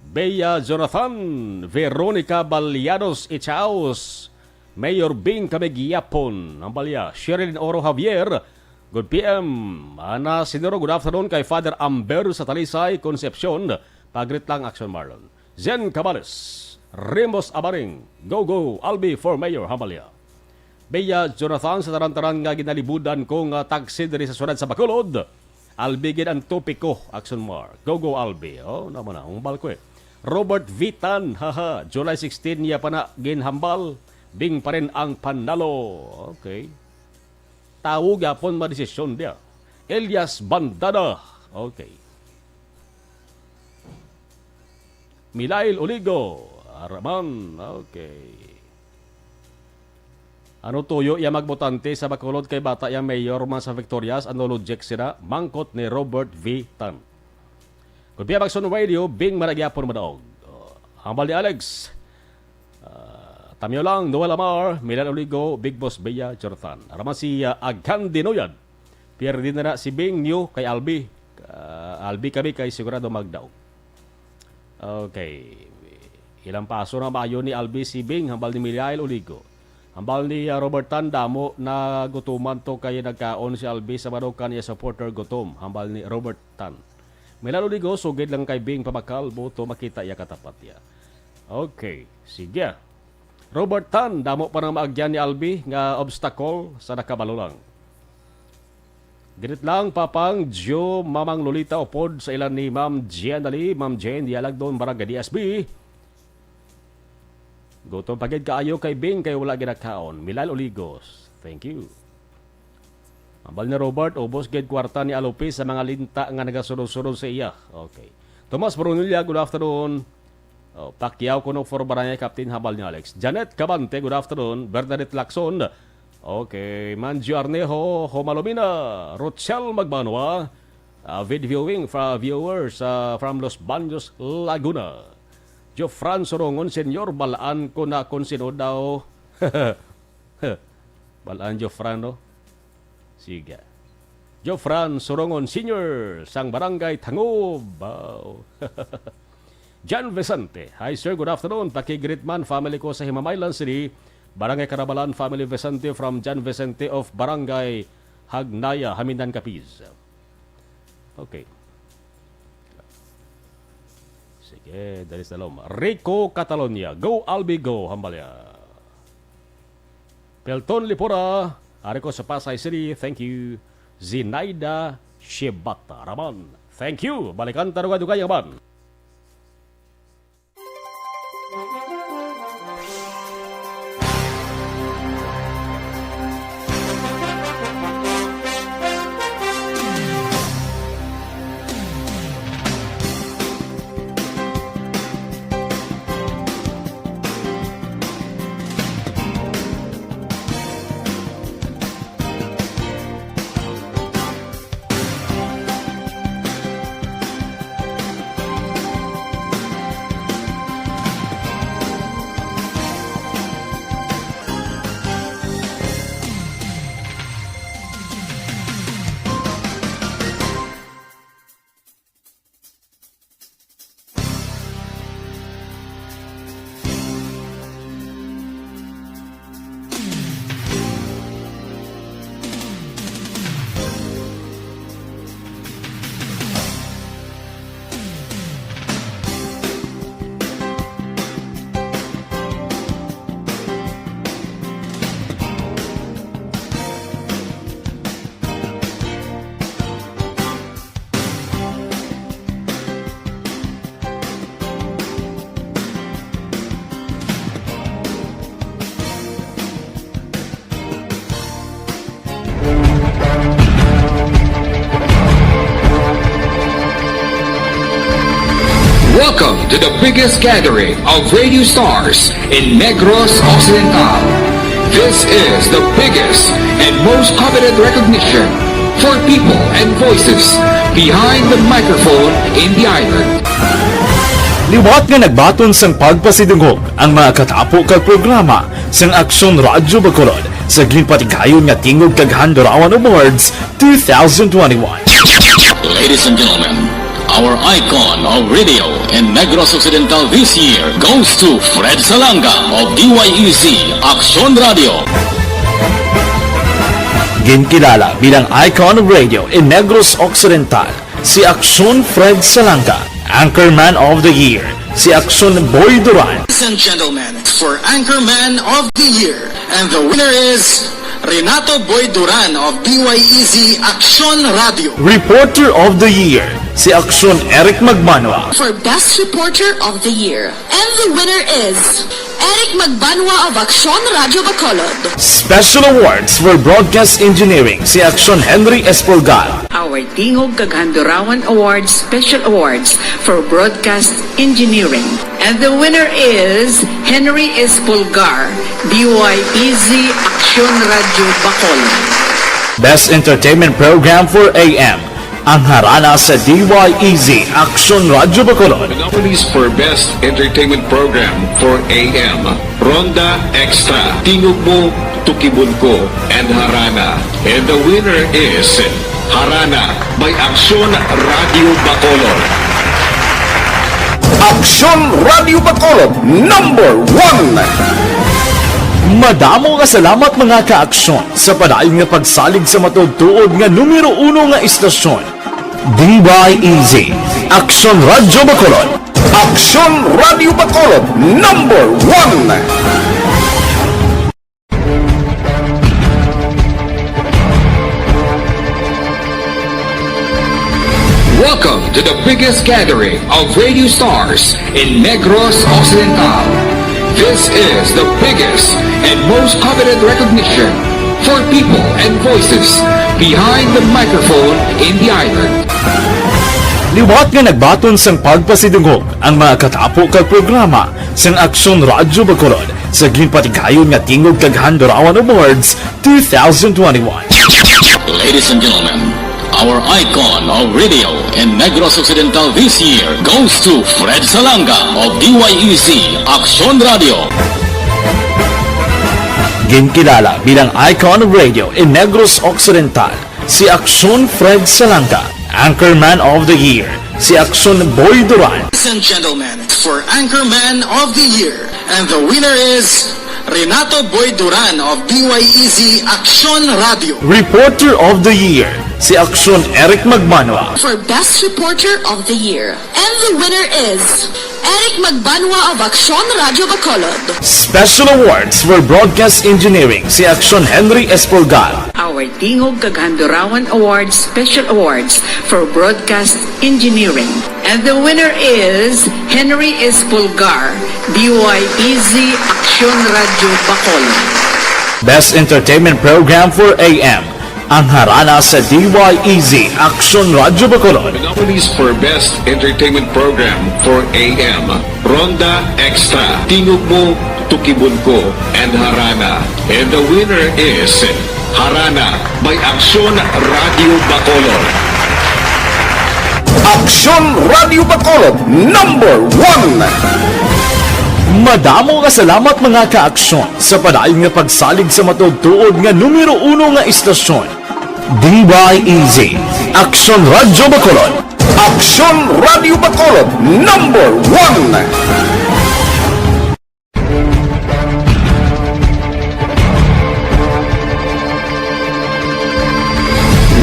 Bea Jonathan, Veronica Balianos Ichaos, Mayor Bing Kamegiyapon, Ambalya, Sherilyn Oro Javier, good PM. Ana Sinoro, good afternoon kay Father Amber sa Talisay, Concepcion, pagrit lang Action Marlon. Zen Cabales, Rimos Abaring, go, Albi for Mayor, Ambalya. Bea Jonathan, sa tarantaran nga ginalibudan ko nga taxi diri sa sunod sa Bacolod, Albi gid ang topiko, Action Mar. Go, Albi. Oh, naman na, umbal ko eh. Robert Vitan, haha, July 16 niya pa na ginhambal, Bing pa rin ang panalo. Okay. Tawag yapon madesisyon dia. Elias Bandada. Okay. Milail Uligo. Araman. Okay. Ano tuyo ya magbotante sa Bacolod kay bata yang mayor man sa Victorias, ano logic sila, mangkot ni Robert V. Tan. Kung piya Bakson Radio, Bing maragyapon madaog. Hambal ni Alex. Tamyo lang, Noel Amar, Milan Uligo, Big Boss Bea Jonathan. Araman si Agandi Noyad. Pierre din na si Bing New kay Albi. Albi kami kay sigurado magdaog. Okay. Ilang paso na maayo ni Albi si Bing, hambal ni Milail Uligo. Hambal ni Robert Tan, damo na gutuman to kaya nagkaon si Albi sa manukan niya supporter gutom. Hambal ni Robert Tan. Milan Uligo, sugid lang kay Bing pabakal, buto makita iya katapat ya. Okay, sige. Robert Tan, damo pa nang maagyan ni Albi nga obstacle sa nakabalo lang. Ganit lang, Papang Joe, Mamang Lolita upod sa ilan ni Ma'am Jen Dali, Ma'am Jen, dialag doon barangay DSB. Gutong pagid kaayo kay Bing kay wala ginakaon. Milal Oligos, thank you. Ambal ni Robert, ubos gid kwarta ni Alope sa mga linta nga nagasunod-sunod sa iya. Okay. Tomas Brunilla, good afternoon. Pacquiao kuno for Barangay Captain, habal ni Alex. Janet Cabante, good afternoon. Bernadette Lacson. Okay. Manjo Arnejo, Homalomina. Rochelle Magbanwa. Vid viewing from viewers from Los Baños, Laguna. Jofran Sorongon, Senyor, balaan ko na konsino daw. Balaan Jofran, no? Sige. Jofran Sorongon Senior, sang Barangay Tangub. Jan Vicente. Hi sir, good afternoon. Pakigreetman, family ko sa Himamaylan City. Barangay Karabalan, family Vicente from Jan Vicente of Barangay Hagnaya, Hamindan, Capiz. Okay. Sige, dari salom. Rico Catalonia. Go Albi, go. Hambalya. Pelton Lipura. Ariko sa Pasay City. Thank you. Zinaida Shibata Raman. Thank you. Balikan taruga-duga yaman. to the biggest gathering of radio stars in Negros Occidental. This is the biggest and most coveted recognition for people and voices behind the microphone in the island. Liwat nga nagbaton sang pagpasidungog ang mga katapo kag programa sang Aksyon Radyo Bacolod sa ginpatigayon nga Tingog kag Handurawan Awards 2021. Ladies and gentlemen, our icon of radio in Negros Occidental this year goes to Fred Salanga of DYEZ Aksyon Radio. Ginkilala bilang icon of radio in Negros Occidental si Aksyon Fred Salanga. Anchorman of the Year si Aksyon Boy Duran. Ladies and gentlemen, for Anchorman of the Year, and the winner is Renato Boy Duran of DYEZ Aksyon Radio. Reporter of the Year si Aksyon Eric Magmanwa. For Best Reporter of the Year. And the winner is Eric Magbanwa of Aksyon Radio Bacolod. Special awards for broadcast engineering si Aksyon Henry Espolgar. Our Tingog kag Handurawan Awards Special Awards for Broadcast Engineering. And the winner is Henry Espolgar, DYEZ Aksyon Radio Bacolod. Best entertainment program for AM. Ang harana sa DYEZ Aksyon Radio Bacolod. The nominees for Best Entertainment Program for AM, Ronda Extra, Tingog Mo, Tukibon Ko, and Harana. And the winner is Harana by Aksyon Radio Bacolod. Aksyon Radio Bacolod #1. Madamo nga salamat mga kaaksyon sa padayon nga pagsalig sa matugtuod nga numero 1 nga istasyon. DYEZ Aksyon Radio Bacolod. Aksyon Radio Bacolod #1. Welcome to the biggest gathering of radio stars in Negros Occidental. This is the biggest and most coveted recognition for people and voices behind the microphone in the island. Liwat nga nagbaton sang pagpasidungog ang mga katapo kag programa sang Aksyon Radyo Bacolod sa ginpatigayon nga Tingog kag Handurawan Awards 2021. Ladies and gentlemen, our icon of radio in Negros Occidental this year goes to Fred Salanga of DYEZ Aksyon Radio. Ginkilala bilang icon of radio in Negros Occidental si Aksyon Fred Salanga. Anchorman of the Year si Aksyon Boy Duran. Ladies and gentlemen, for Anchorman of the Year, and the winner is Renato Boy Duran of DYEZ Aksyon Radio. Reporter of the Year si Aksyon Eric Magmanwa. For Best Reporter of the Year. And the winner is Eric Magbanwa of Aksyon Radio Bacolod. Special awards for broadcast engineering si Aksyon Henry Espolgar. Our Tingog kag Handurawan Awards Special Awards for Broadcast Engineering. And the winner is Henry Espolgar, DYEZ Aksyon Radio Bacolod. Best entertainment program for AM. Ang harana sa DYEZ Aksyon Radio Bacolod. The nominees for Best Entertainment Program for AM, Ronda Extra, Tingog Mo, Tukibon Ko, and Harana. And the winner is Harana by Aksyon Radio Bacolod. Aksyon Radio Bacolod #1. Madamo nga salamat mga kaaksyon sa padayon nga pagsalig sa matugtuod nga numero 1 nga istasyon. DYEZ Aksyon Radio Bacolod. Aksyon Radio Bacolod #1.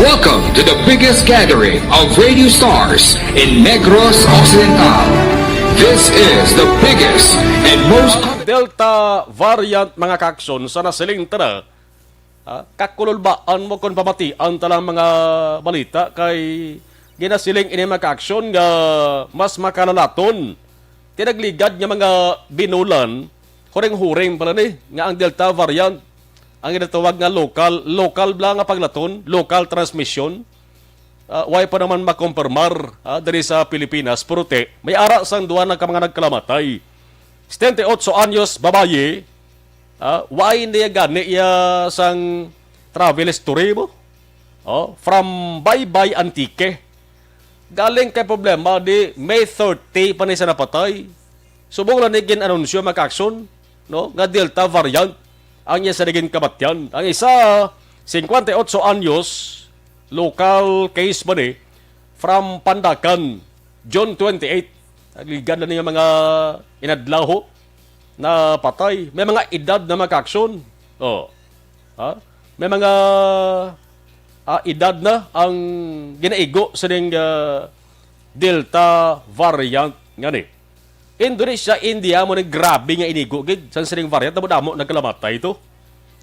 Welcome to the biggest gathering of radio stars in Negros Occidental. This is the biggest and most Delta variant mga kakson sa nasiling tara. Kakululbaan mo kung pamati ang talang mga balita kay ginasiling ini mga kaaksyon nga mas makalalaton. Tinagligad nga mga binulan, huring-huring pala ni nga ang Delta variant ang ginatawag nga local lang nga paglaton, local transmission. way pa naman makumpirmar dari sa Pilipinas, pero may ara sang duwa na ka mga nagkalamatay. 78 anyos babaye, way niya gani sang travel history mo. From Baybay Antique. Galing kay problema di May 30 pa ni sa napatay. Subong lang naging anunsyo maka-aksyon, no? Nga Delta variant ang niya sa naging kabatyan. Ang isa 58 anyos local case ba ni from Pandacan June 28. Nagligan na niya mga inadlaho na patay. May mga edad na maka-aksyon. May mga edad na ang ginaigo sa ning Delta variant nga ni. Indonesia, India mo grabe nga inigo gid sa sining variant damo nagkalamatay ito.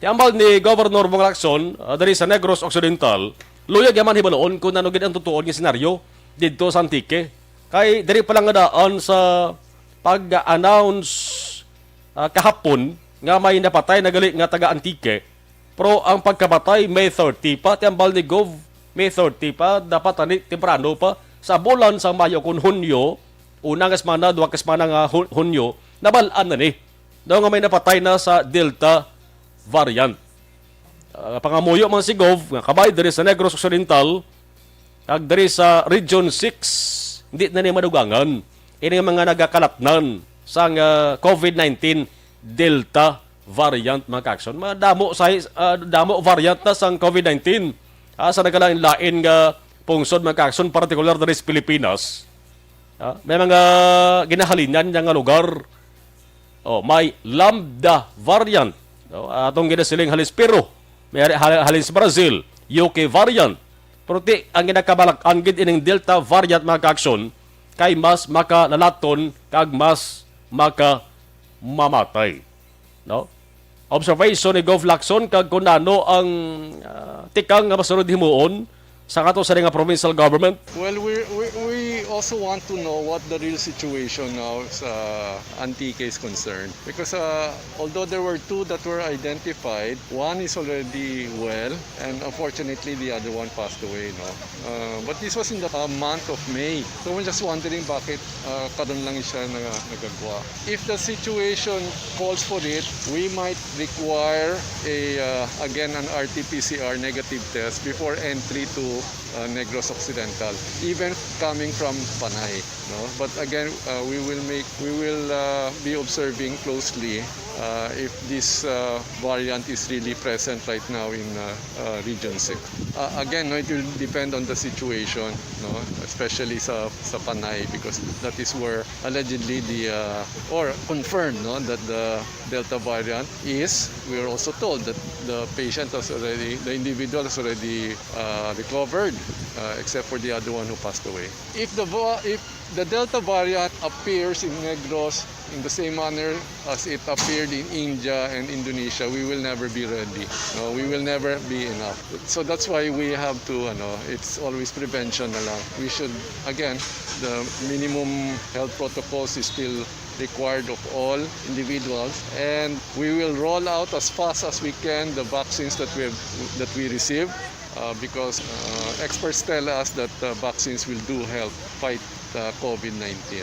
Tiambal ni Governor Bong Lacson dari sa Negros Occidental, luyag yaman hibaloon kung ano gid ang tutuon nga senaryo didto sa Antique. Kay diri pa lang nga daan sa pag-announce kahapon nga may napatay na gali nga taga Antique. Pero ang pagkabatay, May 30 pa. Tiambal ni Gov, May 30 pa. Dapat temprano pa. Sa bulan sa Mayo kung Hunyo, unang kasmana, duwag kasmana nga Hunyo, nabalaan na ni. Daw nga may napatay na sa Delta variant. Pangamuyo man si Gov, nga kabay dari sa Negros Occidental, kag dari sa Region 6, hindi na niya madugangan. Ini mga nagakalatnan sa COVID-19 Delta variant mga kaakson. Madamo variant na sang COVID-19. Sa nagkalain-lain nga pungsod mga kaakson, partikular na sa Pilipinas. May mga ginahalinan nga lugar. May Lambda variant. Atong ginasiling halis Peru. May halis Brazil. UK variant. Pero ang ginakabalak-an gid ining Delta variant mga kaakson kay mas makalalaton kag mas makamamatay. No? Observation ni Gov Lacson kag kung ano ang tikang nga masunod himuon sa kato sa nga provincial government. Well, we also want to know what the real situation now sa Antique is concerned. Because although there were two that were identified, one is already well, and unfortunately the other one passed away. No? But this was in the month of May. So we're just wondering bakit karon lang siya nagagawa. If the situation calls for it, we might require again an RT-PCR negative test before entry to Negros Occidental, even coming from Panay. No? But again, we will be observing closely if this variant is really present right now in Region 6. Again, no, it will depend on the situation, no? Especially sa Panay, because that is where allegedly or confirmed, no, that the Delta variant is. We are also told that the individual has already recovered, except for the other one who passed away. If the Delta variant appears in Negros in the same manner as it appeared in India and Indonesia, we will never be ready. No, we will never be enough. So that's why we have to, it's always prevention na lang. We should, again, the minimum health protocols is still required of all individuals, and we will roll out as fast as we can the vaccines that we receive, because experts tell us that vaccines will do help fight COVID-19.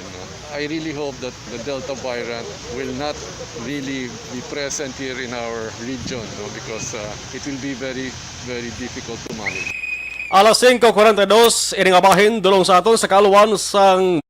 I really hope that the Delta variant will not really be present here in our region, because it will be very, very difficult to manage. Alas 5:42, ining abahin dulong sa aton sa kaluwan sang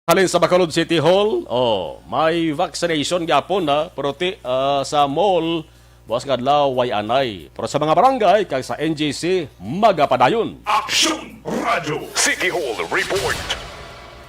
halin sa Bacolod City Hall, may vaccination gyapon na pero sa mall buwas nga adlaw way anay. Pero sa mga barangay kag sa NGC magapadayon. Aksyon Radio City Hall Report.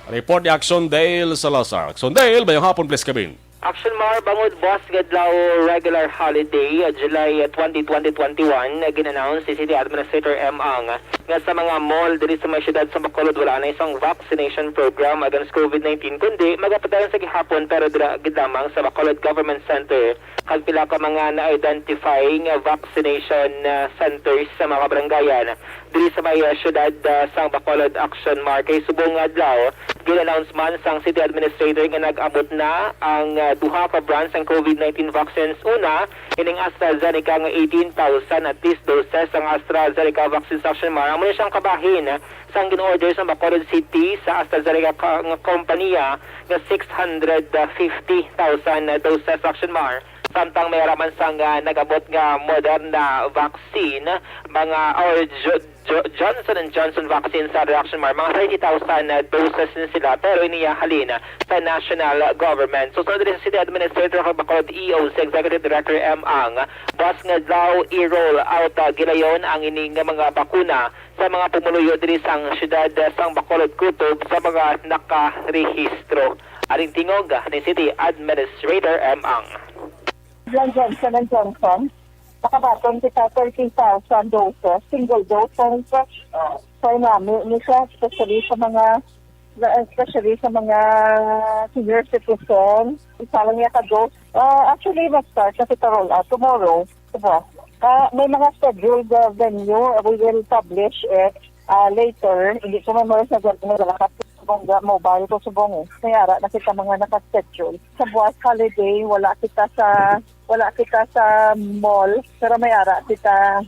Report ni Action Dale Salazar. Action Dale, bayong hapon please kabin. Action Mar bangod boss gadlaw regular holiday July 20, 2021 ginannounce si City Administrator M. Ang nga sa mga mall diri sa mga syudad sa Bacolod wala na isang vaccination program against COVID-19 kundi magapadayon sa gihapon pero dira gidamang sa Bacolod Government Center kag pila ka mga na-identify nga vaccination centers sa mga barangayan diri sa may syudad sa Bacolod. Action Mar kay subong adlaw ginannounce man sang City Administrator nga nag-abot na ang duha ka brands ng COVID-19 vaccines. Una, ining AstraZeneca nga 18,000 at least doses ang AstraZeneca vaccines. Action Mar amo siyang kabahin sang gin-order sa Bacolod City sa AstraZeneca nga kompanya nga 650,000 doses. Action Mar samtang may raman sang nagabot nga Moderna vaccine mga Johnson & Johnson vaccine sa Action Mar mga 30,000 doses din sila pero iniyahalin sa national government. So sunod rin sa City Administrator ng Bacolod EO si Executive Director M. Ang boss nga daw i-roll out gilayon ang ining mga bakuna sa mga pumuluyo diri sang syudad sang Bacolod Kutob sa mga nakarehistro. Aring tingog ni City Administrator M. Ang. Johnson & Johnson, nakabaton kita 30,000 doses, single dose ang so namin siya, especially sa mga senior citizen, isa lang niya ka-dose. Actually, mag-start na kita roll out tomorrow. Diba? May mga scheduled venue, we will publish it later. Hindi ko mamaya sa galakas mobile ko subong kaya na kita mga naka-schedule. Sa buwas holiday, wala kita sa mall, pero may ara kita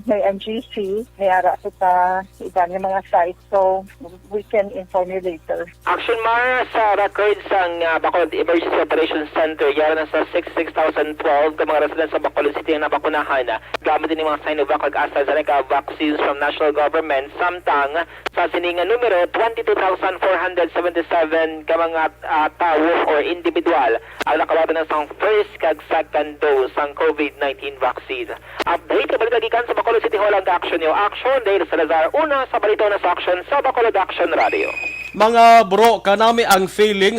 may NGC, may ara kita iba ng mga sites, so we can inform you later. Action Mar sa records ang Bacolod Emergency Operations Center yara na sa 66,012 ka mga residents sa Bacolod City na nabakunahan gamit din mga Sinovac ag AstraZeneca vaccines from national government samtang sa sininga numero 22,477 ka mga tao or individual ang nakabaton na sa first kag second dose ang COVID-19 vaccine. Update sa balita gikan sa Bacolod City Hall ang Action New Action Dale Salazar una sa balita na sa Action sa Bacolod Action Radio. Mga bro, kanami ang feeling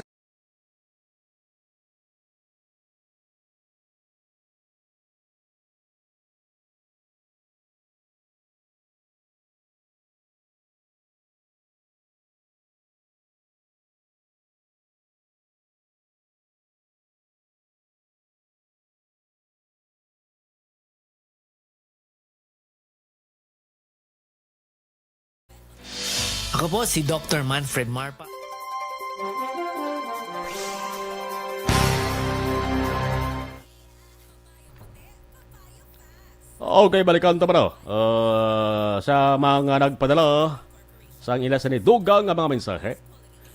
Ako po si Dr. Manfred Marpa. Okay, balikan ta ba sa mga nagpadala sa ila sa nidugang nga mga mensahe.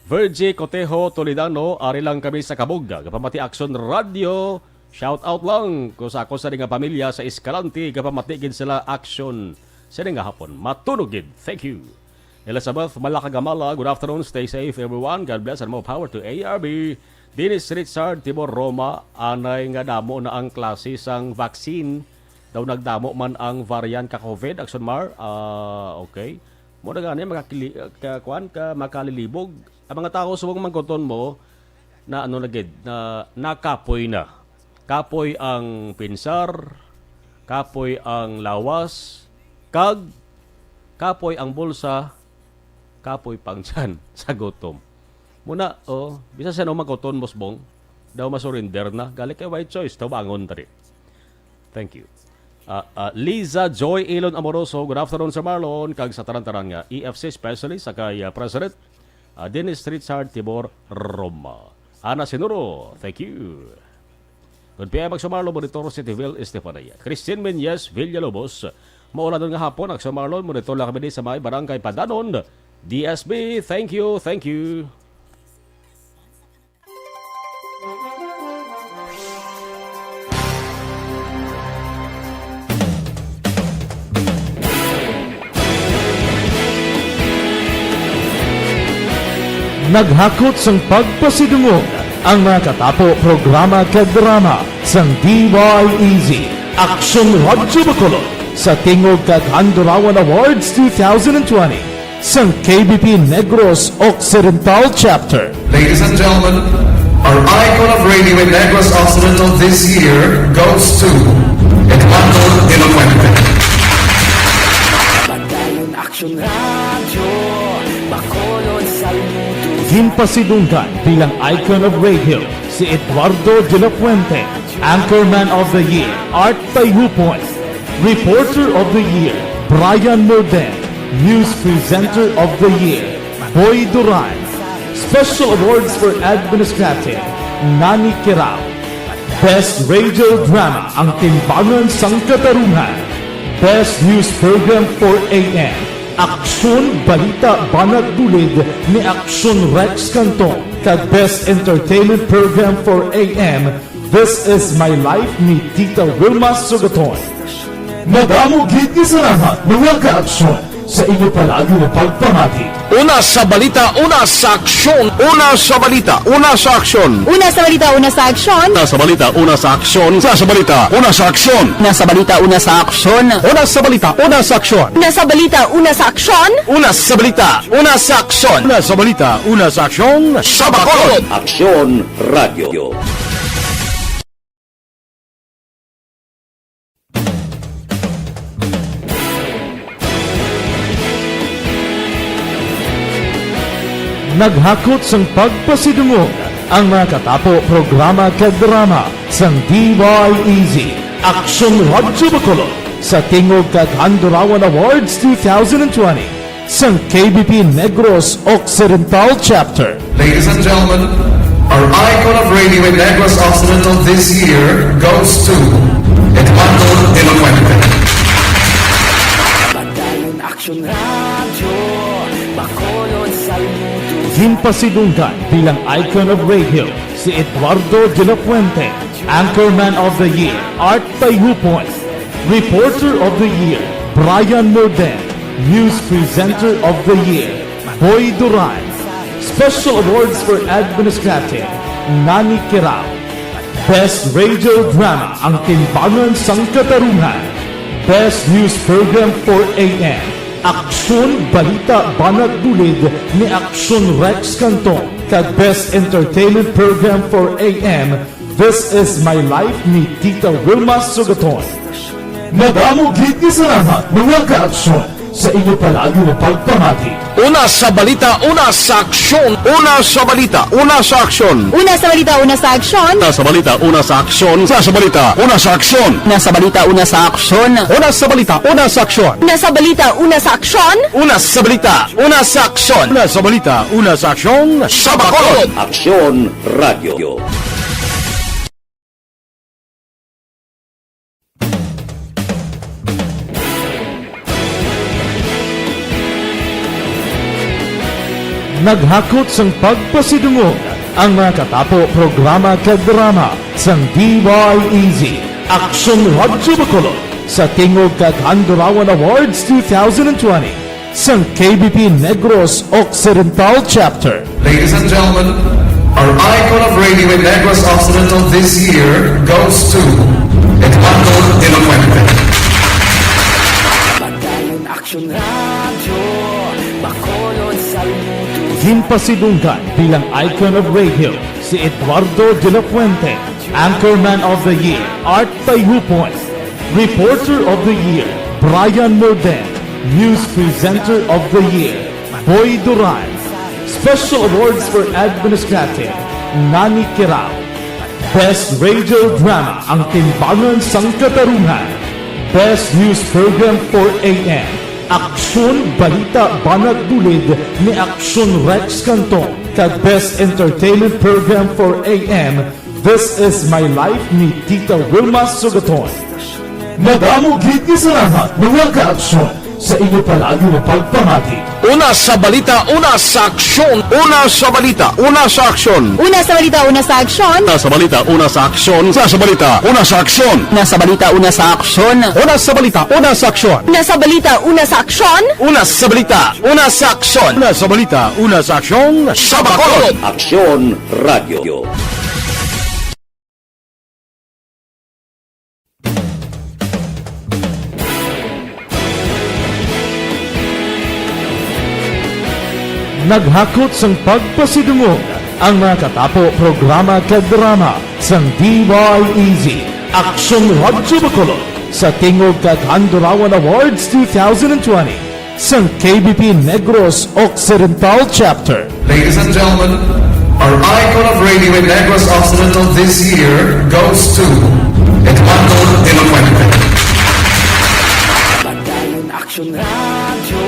Virgie Cotejo Toledano, ari lang kami sa Kabugga, kapamati Action Radio. Shout out lang ko sa ako sa nga pamilya sa Escalante, kapamatigid sila Action sa nga hapon. Matunugid. Thank you. Elizabeth Malakagamala, good afternoon. Stay safe everyone. God bless and more power to ARB. Dennis Richard Timor Roma, anay nga damo na ang klase sang vaccine. Daw nagdamo man ang variant ka COVID. Action Mar, okay. Mo na gani makalilibog. Ang mga tao subong mangkoton mo na ano nagid na nakapoy na. Kapoy ang pinsar, kapoy ang lawas, kag kapoy ang bulsa, kapoy pang tiyan sa gutom. Muna, bisa siya no magkoton mosbong, daw masurinder na, gali kay white choice, daw bangon tari. Thank you. Liza Joy Elon Amoroso, good afternoon sa Marlon, kag sa tarantaran nga EFC specialist sa kay President Dennis Richard Tibor Roma. Ana Sinuro, thank you. Good PM sa Marlon, Monitor Cityville, Estefania. Christine Menyes, Villalobos, maulan doon nga hapon, sa Marlon, Monitor lang kami sa may barangay Padanon, DSB, thank you, thank you. Naghakot sang pagpasidungog ang mga katapo programa kag drama sang DYEZ Action Radio Bacolod sa Tingog kag Handurawan Awards 2020. sa KBP Negros Occidental Chapter. Ladies and gentlemen, our icon of radio in Negros Occidental this year goes to Eduardo de la Fuente. Ginpasidunggan bilang icon of radio si Eduardo de la Fuente, Anchorman of the Year, Art Tayhupoy, Reporter of the Year, Brian Morden, News Presenter of the Year, Boy Duran, Special Awards for Administrative, Nani Kirao, Best Radio Drama, Ang Timbangan sang Katarungan, Best News Program for AM, Aksyon Balita Banat Dulid ni Aksyon Rex Cantong, kag Best Entertainment Program for AM, This Is My Life ni Tita Wilma Sugaton. Madamo gid ni salamat mga ka-aksyon sa inyo palagi na pagpamati. Una sa balita, una sa aksyon. Una sa balita, una sa aksyon. Una sa balita, una sa aksyon. Una sa balita, una sa aksyon. Una sa balita, una sa aksyon. Una sa balita, una sa aksyon. Una sa balita, una sa aksyon. Una sa balita, una sa aksyon. Una sa balita, una sa aksyon. Una sa balita, una sa aksyon. Sa Bacolod. Aksyon Radio. Naghakot sang pagpasidungog ang mga katapo programa kag drama sang DYEZ Aksyon Radyo Bacolod sa Tingog kag Handurawan Awards 2020 sang KBP Negros Occidental Chapter. Ladies and gentlemen, our icon of radio in Negros Occidental this year goes to Eduardo de la Fuente. Aksyon Radio, Bacolod Saludo. Ginpasidunggan bilang icon of radio si Eduardo de la Fuente, Anchorman of the Year, Art Tayhupoy, Reporter of the Year, Brian Morden, News Presenter of the Year, Boy Duran, Special Awards for Administrative, Nani Kirao, Best Radio Drama, Ang Timbangan sang Katarungan, Best News Program for AM, Aksyon Balita Banat Dulid ni Aksyon Rex Cantong, kag Best Entertainment Program for AM, This Is My Life ni Tita Wilma Sugaton. Madamo gid ni salamat mga ka-aksyon sa inyo palagi na pagpamati. Una sa balita, una sa aksyon. Una sa balita, una sa aksyon. Una sa balita, una sa aksyon. Una sa balita, una sa aksyon. Una sa balita, una sa aksyon. Una sa balita, una sa aksyon. Una sa balita, una sa aksyon. Una sa balita, una sa aksyon. Una sa balita, una sa aksyon. Una sa balita, una sa aksyon. Sa Bacolod. Aksyon Radio. Naghakot sang pagpasidungog ang mga katapo programa kag drama sang DYEZ Aksyon Radyo Bacolod sa Tingog kag Handurawan Awards 2020 sang KBP Negros Occidental Chapter. Ladies and gentlemen, our icon of radio in Negros Occidental this year goes to Eduardo de la Fuente. Aksyon Radio, Bacolod Saludo. Ginpasidunggan bilang icon of radio si Eduardo de la Fuente, Anchorman of the Year, Art Tayhupoy, Reporter of the Year, Brian Morden, News Presenter of the Year, Boy Duran, Special Awards for Administrative, Nani Kirao, Best Radio Drama, Ang Timbangan sang Katarungan, Best News Program for AM, Aksyon Balita Banat Dulid ni Aksyon Rex Cantong, kag Best Entertainment Program for AM, This Is My Life ni Tita Wilma Sugaton. Madamo gid ni salamat mga ka-aksyon sa inyo palagi na pagpamati. Una sa balita, una sa aksyon. Una sa balita, una sa aksyon. Una sa balita, una sa aksyon. Una sa balita, una sa aksyon. Una sa balita, una sa aksyon. Una sa balita, una sa aksyon. Una sa balita, una sa aksyon. Una sa balita, una sa aksyon. Una sa balita, una sa aksyon. Una sa balita, una sa aksyon. Sa Bacolod. Aksyon Radio. naghakot sang pagpasidungog ang mga katapo programa kag drama sang DYEZ Aksyon Radyo Bacolod sa tingog kag Handurawan Awards 2020 sang KBP Negros Occidental Chapter. Ladies and gentlemen, our icon of radio in Negros Occidental this year goes to Eduardo de la Fuente. Padayon Aksyon Radyo,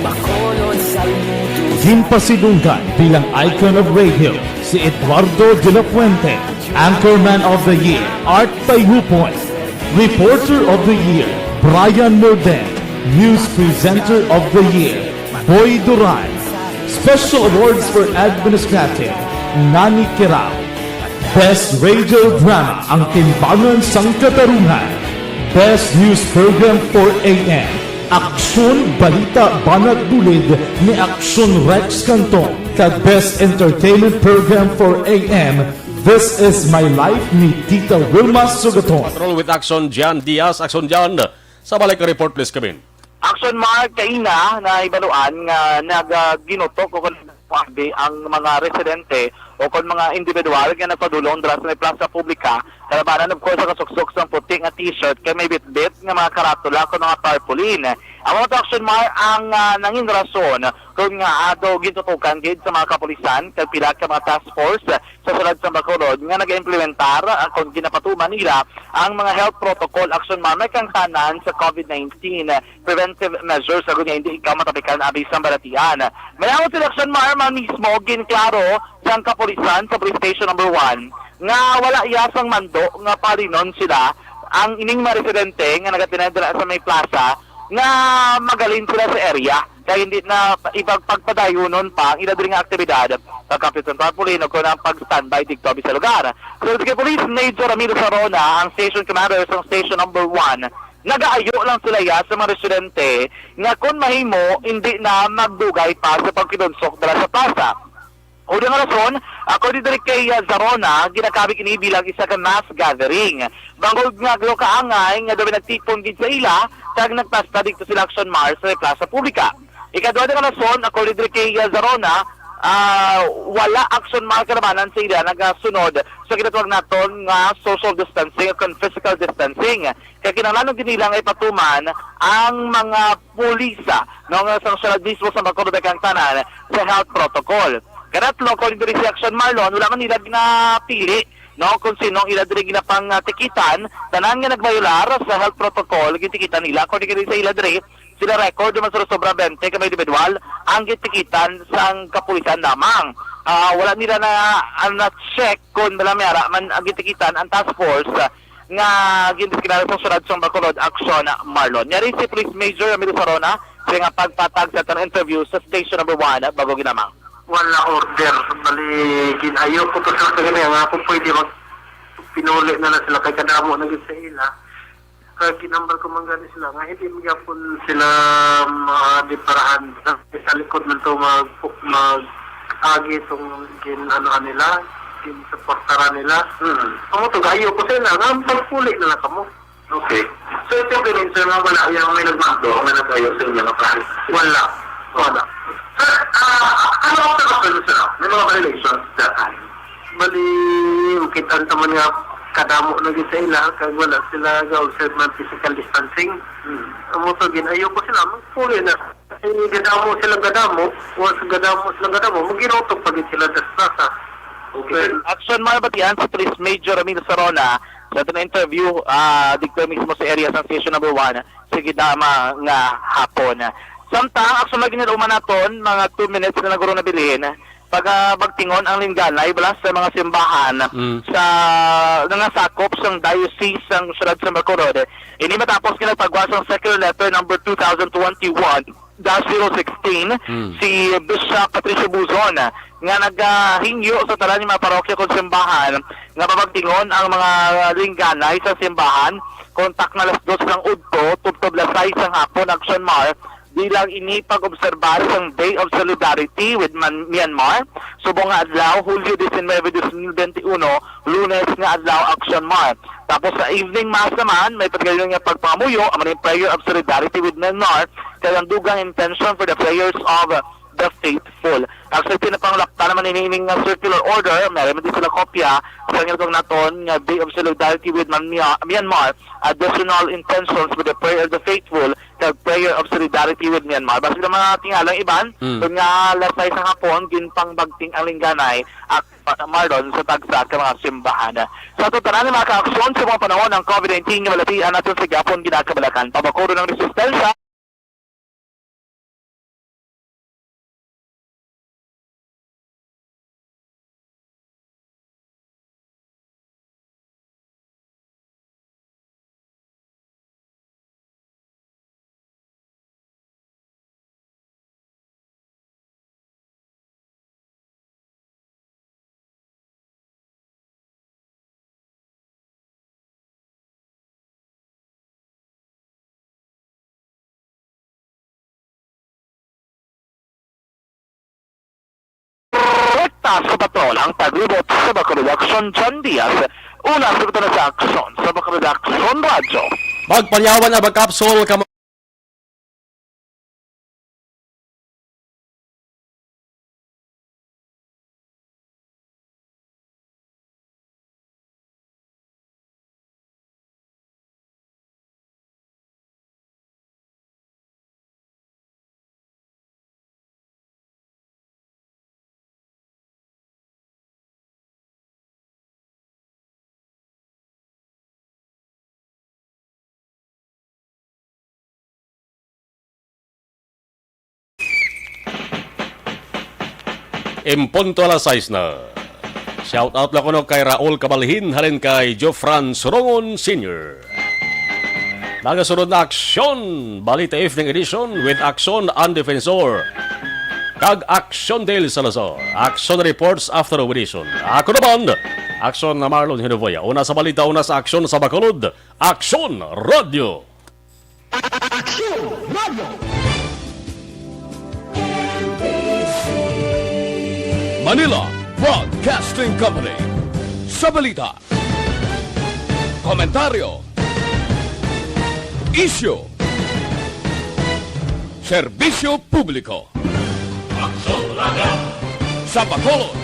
Bacolod Saludo. Ginpasidunggan bilang icon of radio si Eduardo de la Fuente, Anchorman of the Year, Art Payhupoy, Reporter of the Year, Brian Morden, News Presenter of the Year, Boy Duran, Special Awards for Administrative, Nani Kirao, Best Radio Drama ang Timbangan sang Katarungan, Best News Program for AM, Aksyon Balita Banat Bulid ni Aksyon Rex Canton, kag Best Entertainment Program for AM, This Is My Life ni Tita Wilma Sugaton. Patrol with Action Jan Diaz. Action Jan, sa balik ka report please kami. Action Mark kaina na ibaluan nga nag-ginutok o ang mga residente o kung mga individual nga nagpadulong dala sa may plaza publika, kalabanan of course ang kasuksok sa puti nga t-shirt kay may bit-bit nga mga karatula kung mga tarpaulin. Ang mga Action Mark ang nanging rason kung nga ato gintutukan gid sa mga kapulisan kay pila ka mga task force sa sulod sa Bacolod nga nag-implementar kung ginapatuman nila ang mga health protocol. Action Mark may kangtanan sa COVID-19 preventive measures sa gunya hindi ikaw matapikan abis sa balatian. Mayawat sila Action Mark mismo ginklaro sa kapulisan sa police station number 1 nga wala iyasang mando nga parinon sila ang ining mga residente nga nagatinadala sa may plaza nga magalin sila sa area kaya hindi na ipagpagpadayonon pa ang iladring aktibidad sa Kapitan Tarpaulin o kung ang pag-standby dito sa lugar. So sige Police Major Ramiro Sarona, ang station commander sa station number 1, nagaayo lang sila ya sa mga residente nga kung mahimo hindi na magdugay pa sa pagkidonsok dala sa plaza. O nga rason, according to kay Zarona, ginakabig ini bilang isa ka mass gathering. Bangod nga glo kaangay nga daw nagtipon gid sa ila kag nagpasta dito sila Action Mars sa plaza publika. Ikadwa nga rason, according to kay Zarona, wala Action Mars karamanan sa ila nagasunod sa ginatawag naton nga social distancing o physical distancing. Kaya kinahanglan din nila nga ipatuman ang mga pulisa no nga sa mismo sa Bacolod kang tanan sa health protocol. Karatlo, according to Action Marlon, wala man nila ginapili no kung sinong iladri ginapang tikitan, tanan nga nagbayular sa health protocol, gitikitan nila, according to sa iladri, sila record naman sa sobra 20 ka may individual, ang gitikitan sa kapulisan lamang. Wala nila na check kung malamyara man ang gitikitan ang task force nga gindiskilala sa sunod sa Bacolod Action Marlon. Nyari si Police Major Ramiro Sarona, siya nga pagpatag sa interview sa station number 1 bago ginamang. Wala order, bali ginayo ko to sa kanya nga kung pwede mag pinuli na sila kay kadamo na gid sa ila. Kaya ginambal ko man gani sila nga hindi magyapon sila diparahan sa likod man to mag agi tong ano nila, gin supportara nila. Amo to gayo ko sila nga pagpuli na lang kamo. Okay. So ito din sa mga wala yung may nagmando, may nagayo sa inyo nga pa. Wala. Ano ang pagkakalisa? May mga violations that time. Bali, kita naman nga kadamo na sa ila, kag wala sila ga-observe man physical distancing. Amo to ginayo ko sila, magpuli na. Gadamo silang gadamo, once gadamo silang gadamo, mag-inotok pag sila sa plaza. Okay. Action Marbatian sa Police Major Ramiro Sarona sa ito na interview dito mismo sa area sa station number 1 sa gidama nga hapon. Samtang action lagi na uman naton mga 2 minutes na naguro na bilhin pag magtingon ang lingganay balas sa mga simbahan sa nangasakop sang diocese sang Siyudad sa Bacolod. Ini matapos kinagpagwas ang circular letter number 2021-016 si Bishop Patricio Buzon nga naghingyo sa talan ng mga parokya kung simbahan nga papagtingon ang mga lingganay sa simbahan kontak na alas 2 ng udto tubtob lasay sang hapon Action Mar bilang ini pag-obserbar ang Day of Solidarity with Myanmar. Subong nga adlaw, Hulyo 19, 2021, Lunes nga adlaw, Action Mar. Tapos sa evening mass naman, may pagkaroon nga pagpangamuyo, ang prayer of solidarity with Myanmar, kaya ang dugang intention for the prayers of the Faithful. Actually, pinapanglakta naman iniining circular order, meron din sila kopya sa ngilkong naton nga Day of Solidarity with Myanmar, additional intentions with the Prayer of the Faithful, the Prayer of Solidarity with Myanmar. Basta ng mga tingalang iban, kung nga lasay sa hapon, ginpangbagting ang lingganay at Mardon sa tagsa ka mga simbahan. Sa tutanan ng mga kaaksyon sa mga panahon ng COVID-19 nga malatian natin sa Gapon ginakabalakan. Pabakuro ng resistensya. Sa patrol ang paglibot sa Bacolod Action John Diaz, una sa na sa aksyon sa Bacolod Action Radyo. Magpanyawan na magkapsol ka Impunto alas 6 na. Shout out lang ko kay Raul Cabalhin halin kay Jofran Sorongon Sr. Nagasunod na aksyon, Balita Evening Edition with Aksyon and Defensor. Kag Aksyon Dale Salazar. Aksyon Reports after edition. Ako naman, Aksyon na Marlon Hinovoya. Una sa balita, una sa aksyon sa Bacolod. Aksyon Radio. Aksyon Radio. Manila Broadcasting Company. Sa balita, komentaryo, issue, serbisyo publiko. Sa Bacolod,